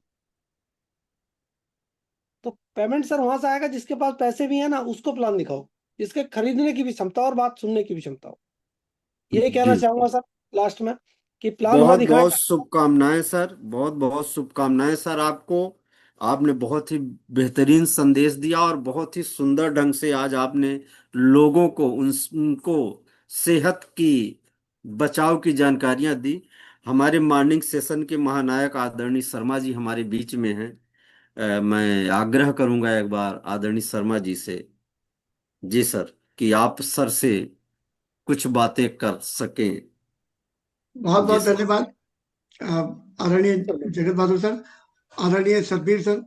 तो पेमेंट सर वहां से आएगा जिसके पास पैसे भी है ना, उसको प्लान दिखाओ, जिसके खरीदने की भी क्षमता और बात सुनने की भी क्षमता हो। यही कहना जी। चाहूंगा सर लास्ट में, कि प्लान वहां बहुत बहुत दिखाएगा। शुभकामनाएं सर, बहुत बहुत शुभकामनाएं सर आपको। आपने बहुत ही बेहतरीन संदेश दिया, और बहुत ही सुंदर ढंग से आज आपने लोगों को, उनको सेहत की, बचाव की जानकारियां दी। हमारे मॉर्निंग सेशन के महानायक आदरणीय शर्मा जी हमारे बीच में हैं। मैं आग्रह करूंगा एक बार आदरणीय शर्मा जी से, जी सर, कि आप सर से कुछ बातें कर सकें। बहुत जी बहुत सर। धन्यवाद। आदरणीय जगत बहादुर सर, आदरणीय सतबीर सर।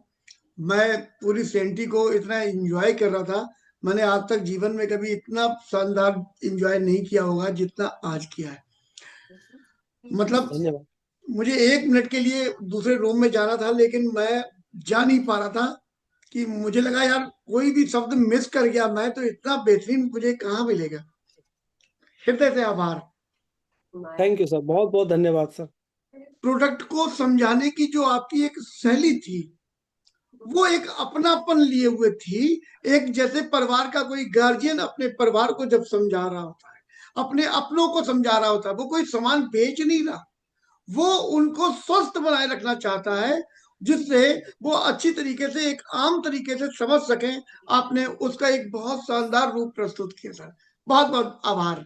मैं पूरी सेंटी को इतना एंजॉय कर रहा था, मैंने आज तक जीवन में कभी इतना शानदार एंजॉय नहीं किया होगा जितना आज किया है। मतलब धन्यवाद। मुझे 1 मिनट के लिए दूसरे रूम में जाना था, लेकिन मैं जा नहीं पा रहा था, कि मुझे लगा यार कोई भी शब्द मिस कर गया मैं तो इतना बेहतरीन मुझे कहाँ मिलेगा। हृदय से आभार। थैंक यू सर, बहुत बहुत धन्यवाद सर। प्रोडक्ट को समझाने की जो आपकी एक शैली थी, वो एक अपनापन लिए हुए थी। एक जैसे परिवार का कोई गार्जियन अपने परिवार को जब समझा रहा होता है, अपने अपनों को समझा रहा होता है। वो कोई सामान बेच नहीं रहा, वो उनको स्वस्थ बनाए रखना चाहता है, जिससे वो अच्छी तरीके से, एक आम तरीके से समझ सकें। आपने उसका एक बहुत शानदार रूप प्रस्तुत किया सर, बहुत बहुत आभार।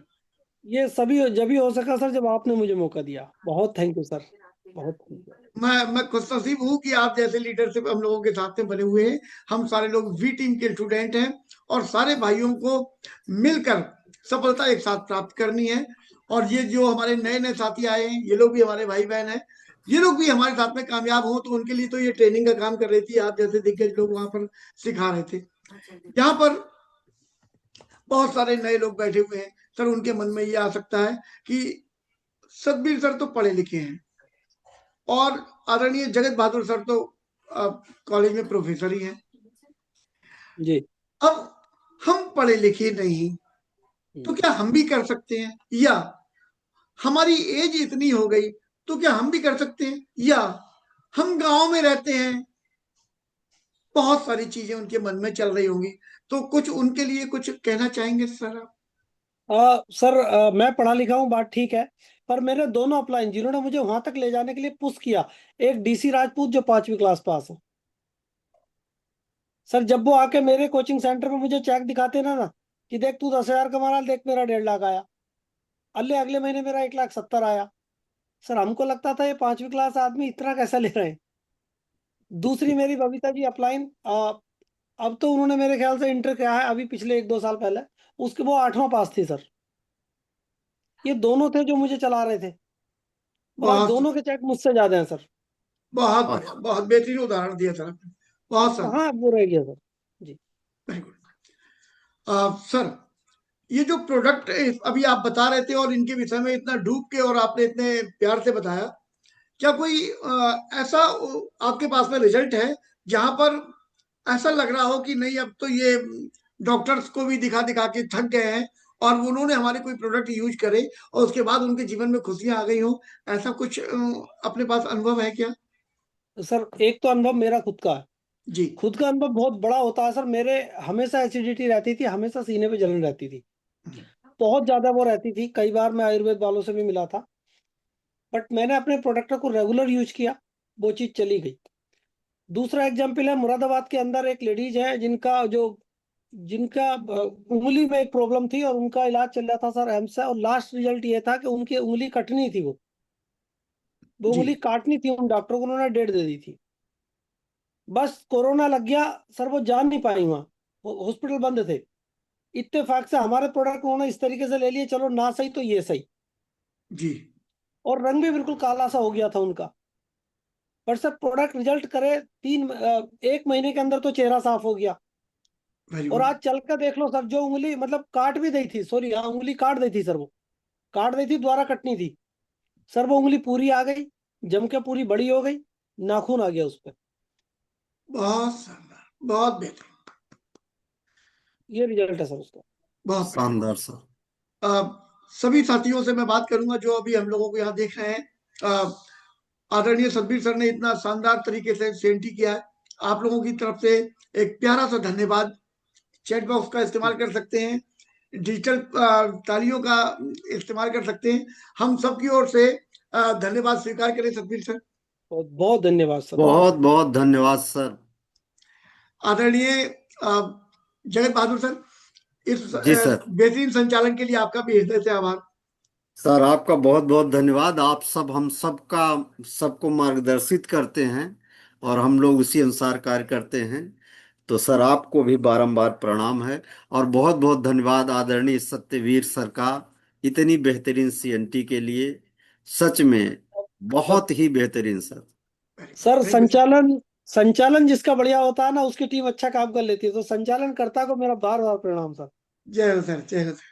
ये सभी जब ही हो सका सर जब आपने मुझे मौका दिया। बहुत थैंक यू सर, बहुत थैंक यू। मैं खुशनसीब हूँ कि आप जैसे लीडरशिप हम लोगों के साथ में बने हुए हैं। हम सारे लोग वी टीम के स्टूडेंट हैं और सारे भाइयों को मिलकर सफलता एक साथ प्राप्त करनी है। और ये जो हमारे नए नए साथी आए हैं, ये लोग भी हमारे भाई बहन हैं, ये लोग भी हमारे साथ में कामयाब हो, तो उनके लिए तो ये ट्रेनिंग का काम कर रही थी। आप जैसे दिग्गज लोग वहां पर सिखा रहे थे। यहाँ पर बहुत सारे नए लोग बैठे हुए हैं सर, उनके मन में ये आ सकता है कि सतबीर सर तो पढ़े लिखे हैं और आदरणीय जगत बहादुर सर तो कॉलेज में प्रोफेसर ही हैं। जी। अब हम पढ़े लिखे नहीं, तो क्या हम भी कर सकते हैं? या हमारी एज इतनी हो गई, तो क्या हम भी कर सकते हैं? या हम गांव में रहते हैं, बहुत सारी चीजें उनके मन में चल रही होंगी, तो कुछ उनके लिए कुछ कहना चाहेंगे सर आप? सर मैं पढ़ा लिखा हूँ, बात ठीक है, पर मेरे दोनों अपलाइन जिन्होंने मुझे वहां तक ले जाने के लिए पुश किया, एक डीसी राजपूत जो 5वीं क्लास पास है सर, जब वो आके मेरे कोचिंग सेंटर में मुझे चेक दिखाते ना कि देख तू 10,000 कमा रहा, देख मेरा 1.5 लाख आया, अगले महीने मेरा 1,70,000 आया। सर हमको लगता था ये 5वीं क्लास आदमी इतना कैसा ले रहे हैं। दूसरी मेरी बबीता जी अपलाइन, अब तो उन्होंने मेरे ख्याल से इंटर किया है अभी पिछले 1-2 साल पहले, उसके वो 8वां पास थी सर। ये दोनों थे जो मुझे चला रहे थे, और आज बहुत दोनों के चेक मुझसे ज्यादा हैं सर। बहुत बढ़िया, अच्छा। बहुत बेहतरीन उदाहरण दिया सर आपने, बहुत शानदार। कहाँ वो रह गया सर। जी। Very good. सर, ये जो प्रोडक्ट अभी आप बता रहे थे और इनके विषय में इतना डूब के और आपने इतने प्यार से बताया, क्या कोई ऐसा आपके पास में रिजल्ट है जहां पर ऐसा लग रहा हो कि नहीं, अब तो ये डॉक्टर्स को भी दिखा दिखा के थक गए हैं और उन्होंने हमारे कोई प्रोडक्ट यूज करे और उसके बाद उनके जीवन में खुशियां आ गई हो? ऐसा कुछ अपने पास अनुभव है क्या? सर एक तो अनुभव मेरा खुद का है। जी। खुद का अनुभव बहुत बड़ा होता है सर। मेरे हमेशा एसिडिटी रहती थी, हमेशा सीने पे जलन रहती थी, बहुत ज्यादा वो रहती थी। कई बार मैं आयुर्वेद वालों से भी मिला था, बट मैंने अपने प्रोडक्ट को रेगुलर यूज किया, वो चीज चली गई। दूसरा एग्जाम्पल है, मुरादाबाद के अंदर एक लेडीज है जिनका उंगली में एक प्रॉब्लम थी और उनका इलाज चल रहा था सर एम्स से, और लास्ट रिजल्ट ये था कि उनकी उंगली कटनी थी, वो जी। उंगली काटनी थी, उन डॉक्टरों को उन्होंने डेट दे दी थी। बस कोरोना लग गया सर, वो जान नहीं पाई वहां, हॉस्पिटल बंद थे। इत्तेफाक से हमारे प्रोडक्ट उन्होंने इस तरीके से ले लिए, चलो ना सही तो ये सही, जी। और रंग भी बिल्कुल काला सा हो गया था उनका। पर सर प्रोडक्ट रिजल्ट करे 1 महीने के अंदर तो चेहरा साफ हो गया। वेरी और गुड। आज चल कर देख लो सर, जो उंगली मतलब काट भी दी थी, सॉरी हाँ उंगली काट दी थी सर, वो काट दी थी, दोबारा कटनी थी सर, वो उंगली पूरी आ गई, जम के पूरी बड़ी हो गई, नाखून आ गया उस पर। बहुत शानदार, बहुत बेहतरीन, ये रिजल्ट है सर उसका। बहुत बढ़िया। शानदार सर। सभी साथियों से मैं बात करूंगा जो अभी हम लोगों को यहाँ देख रहे हैं। आदरणीय सतबीर सर ने इतना शानदार तरीके से सेंटी किया है, आप लोगों की तरफ से एक प्यारा सा धन्यवाद। चैट बॉक्स का इस्तेमाल कर सकते हैं, डिजिटल तालियों का इस्तेमाल कर सकते हैं। हम सबकी ओर से धन्यवाद स्वीकार करें सतबीर सर। बहुत बहुत धन्यवाद सर। बहुत बहुत धन्यवाद सर। आदरणीय जगत बहादुर सर, इस जी सर। बेहतरीन संचालन के लिए आपका भी हृदय से आभार। सर आपका बहुत बहुत धन्यवाद। आप सब हम सबका सबको मार्गदर्शित करते हैं और हम लोग उसी अनुसार कार्य करते हैं। तो सर आपको भी बारंबार प्रणाम है। और बहुत बहुत धन्यवाद आदरणीय सत्यवीर सर का इतनी बेहतरीन सीएनटी के लिए। सच में सर बहुत ही बेहतरीन sir. Sir thank you sir. संचालन संचालन जिसका बढ़िया होता है ना, उसकी टीम अच्छा काम कर लेती है, तो संचालनकर्ता को मेरा बार बार प्रणाम सर। जय हो सर, जय हो सर।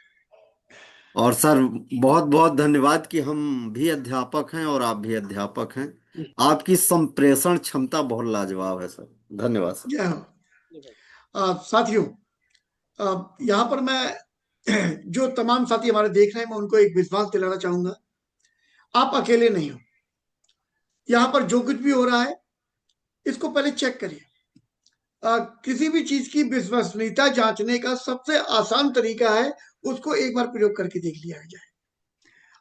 और सर बहुत बहुत धन्यवाद कि हम भी अध्यापक हैं और आप भी अध्यापक हैं। आपकी संप्रेषण क्षमता बहुत लाजवाब है सर। धन्यवाद सर। जय हो। साथियों, यहाँ पर मैं जो तमाम साथी हमारे देख रहे हैं, मैं उनको एक विश्वास दिलाना चाहूंगा, आप अकेले नहीं हो। यहाँ पर जो कुछ भी हो रहा है, इसको पहले चेक करिए। किसी भी चीज की विश्वसनीयता जांचने का सबसे आसान तरीका है उसको एक बार प्रयोग करके देख लिया जाए।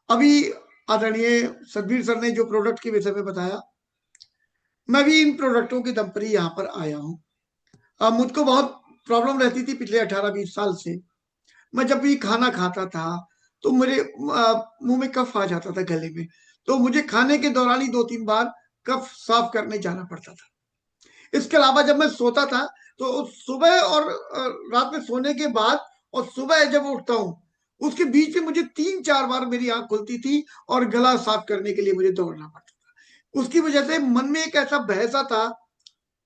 अभी आदरणीय सतबीर सर ने जो प्रोडक्ट के विषय में बताया, मैं भी इन प्रोडक्टों के दम पर ही यहाँ पर आया हूँ। मुझको बहुत प्रॉब्लम रहती थी पिछले 18-20 साल से। मैं जब भी खाना खाता था तो मेरे मुंह में कफ आ जाता था, गले में। तो मुझे खाने के दौरान ही 2-3 बार कफ साफ करने जाना पड़ता था। इसके अलावा जब मैं सोता था तो सुबह और रात में सोने के बाद और सुबह जब उठता हूँ उसके बीच में मुझे 3-4 बार मेरी आंख खुलती थी और गला साफ करने के लिए मुझे दौड़ना पड़ता था। उसकी वजह से मन में एक ऐसा बहसा था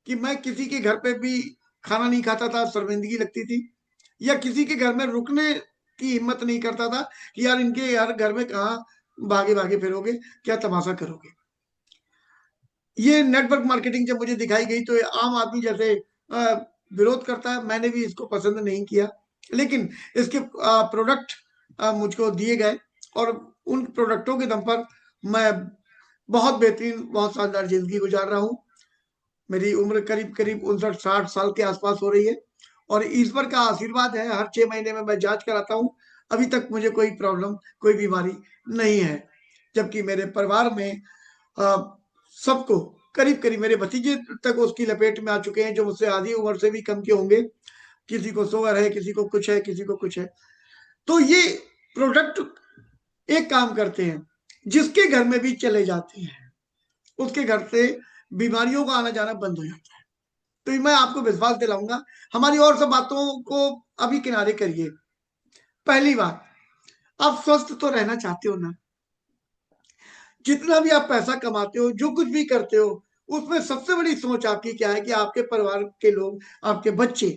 कि मैं किसी के घर पे भी खाना नहीं खाता था, शर्मिंदगी लगती थी, या किसी के घर में रुकने की हिम्मत नहीं करता था कि यार इनके यार घर में कहाँ भागे भागे फिरोगे, क्या तमाशा करोगे। ये नेटवर्क मार्केटिंग जब मुझे दिखाई गई तो आम आदमी जैसे विरोध करता है, मैंने भी इसको पसंद नहीं किया। लेकिन इसके प्रोडक्ट मुझको दिए गए और उन प्रोडक्टों के दम पर मैं बहुत बेहतरीन, बहुत शानदार जिंदगी गुजार रहा हूँ। मेरी उम्र करीब करीब 59-60 साल के आसपास हो रही है और ईश्वर का आशीर्वाद है, हर 6 महीने में मैं जांच कराता हूँ। अभी तक मुझे कोई प्रॉब्लम, कोई बीमारी नहीं है। जबकि मेरे परिवार में सबको करीब करीब, मेरे भतीजे तक उसकी लपेट में आ चुके हैं जो मुझसे आधी उम्र से भी कम के होंगे। किसी को शुगर है, किसी को कुछ है, किसी को कुछ है। तो ये प्रोडक्ट एक काम करते हैं, जिसके घर में भी चले जाते हैं उसके घर से बीमारियों का आना जाना बंद हो जाता है। तो मैं आपको विश्वास दिलाऊंगा। हमारी और सब बातों को अभी किनारे करिए। पहली बात, आप स्वस्थ तो रहना चाहते हो ना। जितना भी आप पैसा कमाते हो, जो कुछ भी करते हो, उसमें सबसे बड़ी सोच आपकी क्या है कि आपके परिवार के लोग, आपके बच्चे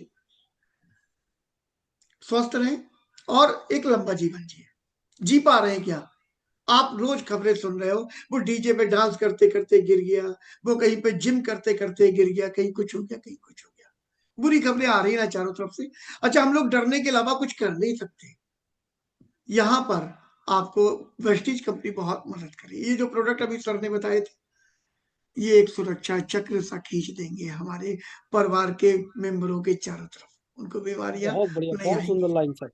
स्वस्थ रहें और एक लंबा जीवन जिए। जी पा रहे हैं क्या? आप रोज खबरें सुन रहे हो, वो डीजे पे डांस करते करते गिर गया, वो कहीं पे जिम करते करते गिर गया, कहीं कुछ हो गया, कहीं कुछ हो गया। बुरी खबरें आ रही ना चारों तरफ से। अच्छा, हम लोग डरने के अलावा कुछ कर नहीं सकते। यहाँ पर आपको वेस्टीज कंपनी बहुत मदद करी। ये जो प्रोडक्ट अभी सर ने बताए थे, ये एक सुरक्षा चक्र सा खींच देंगे हमारे परिवार के मेंबरों के चारों तरफ। उनको बीमारियां बहुत बढ़िया, नहीं बहुत सुंदर आएंगी। लाइन सर,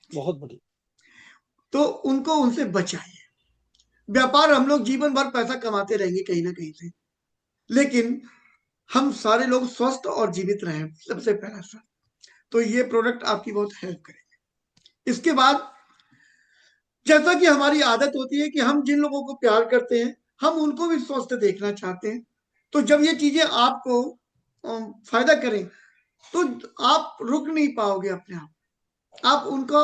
बहुत बढ़िया। तो उनको उनसे बचाइए। व्यापार, हम लोग जीवन भर पैसा कमाते रहेंगे कहीं ना कहीं से, लेकिन हम सारे लोग स्वस्थ और जीवित रहें, सबसे पहला सर। तो ये प्रोडक्ट आपकी बहुत हेल्प करेंगे। इसके बाद, जैसा कि हमारी आदत होती है कि हम जिन लोगों को प्यार करते हैं हम उनको भी स्वस्थ देखना चाहते हैं। तो जब ये चीजें आपको फायदा करें तो आप रुक नहीं पाओगे अपने आप उनका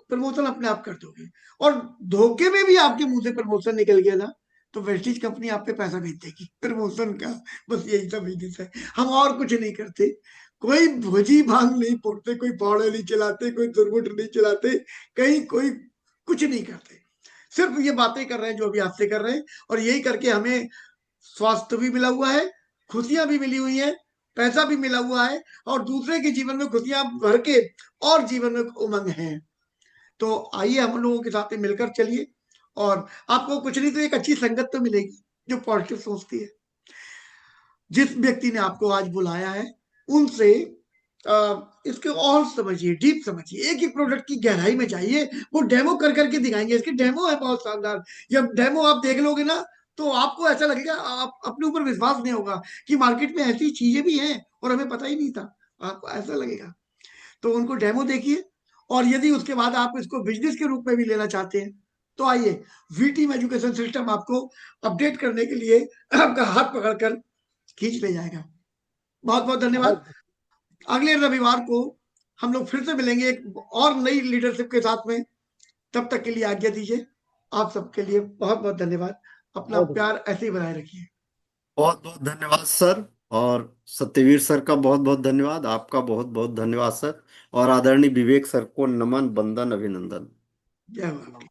प्रमोशन अपने आप कर दोगे। और धोखे में भी आपके मुंह से प्रमोशन निकल गया ना, तो वेस्टीज कंपनी आप पे पैसा भेज देगी प्रमोशन का। बस यही सब बिजनेस है, हम और कुछ नहीं करते। कोई भोजी भांग नहीं फोड़ते, कोई पौड़े नहीं चलाते, कोई दुर्मुट नहीं चलाते, कहीं कोई कुछ नहीं करते। सिर्फ ये बातें कर रहे हैं जो अभी आपसे कर रहे हैं, और यही करके हमें स्वास्थ्य भी मिला हुआ है, खुशियां भी मिली हुई है, पैसा भी मिला हुआ है, और दूसरे के जीवन में खुशियां भर के और जीवन में उमंग है। तो आइए हम लोगों के साथ में मिलकर चलिए, और आपको कुछ नहीं तो एक अच्छी संगत तो मिलेगी जो पॉजिटिव सोचती है। जिस व्यक्ति ने आपको आज बुलाया है उनसे इसके और समझिए, डीप समझिए, एक एक प्रोडक्ट की गहराई में जाइए। वो डेमो कर करके दिखाएंगे, इसके डेमो है बहुत शानदार। जब डेमो आप देख लोगे ना तो आपको ऐसा लगेगा, आप अपने ऊपर विश्वास नहीं होगा कि मार्केट में ऐसी चीजें भी हैं और हमें पता ही नहीं था, आपको ऐसा लगेगा। तो उनको डेमो देखिए, और यदि उसके बाद आप इसको बिजनेस के रूप में भी लेना चाहते हैं तो आइए, वी टीम एजुकेशन सिस्टम आपको अपडेट करने के लिए आपका हाथ पकड़कर खींच ले जाएगा। बहुत बहुत धन्यवाद। बहुत अगले रविवार को हम लोग फिर से मिलेंगे एक और नई लीडरशिप के साथ में। तब तक के लिए आज्ञा दीजिए। आप सबके लिए बहुत बहुत धन्यवाद। अपना बहुत बढ़िया। प्यार ऐसे ही बनाए रखिए। बहुत बहुत धन्यवाद सर। और सत्यवीर सर का बहुत बहुत धन्यवाद, आपका बहुत बहुत धन्यवाद सर। और आदरणीय विवेक सर को नमन, वंदन, अभिनंदन। जय हो आपकी।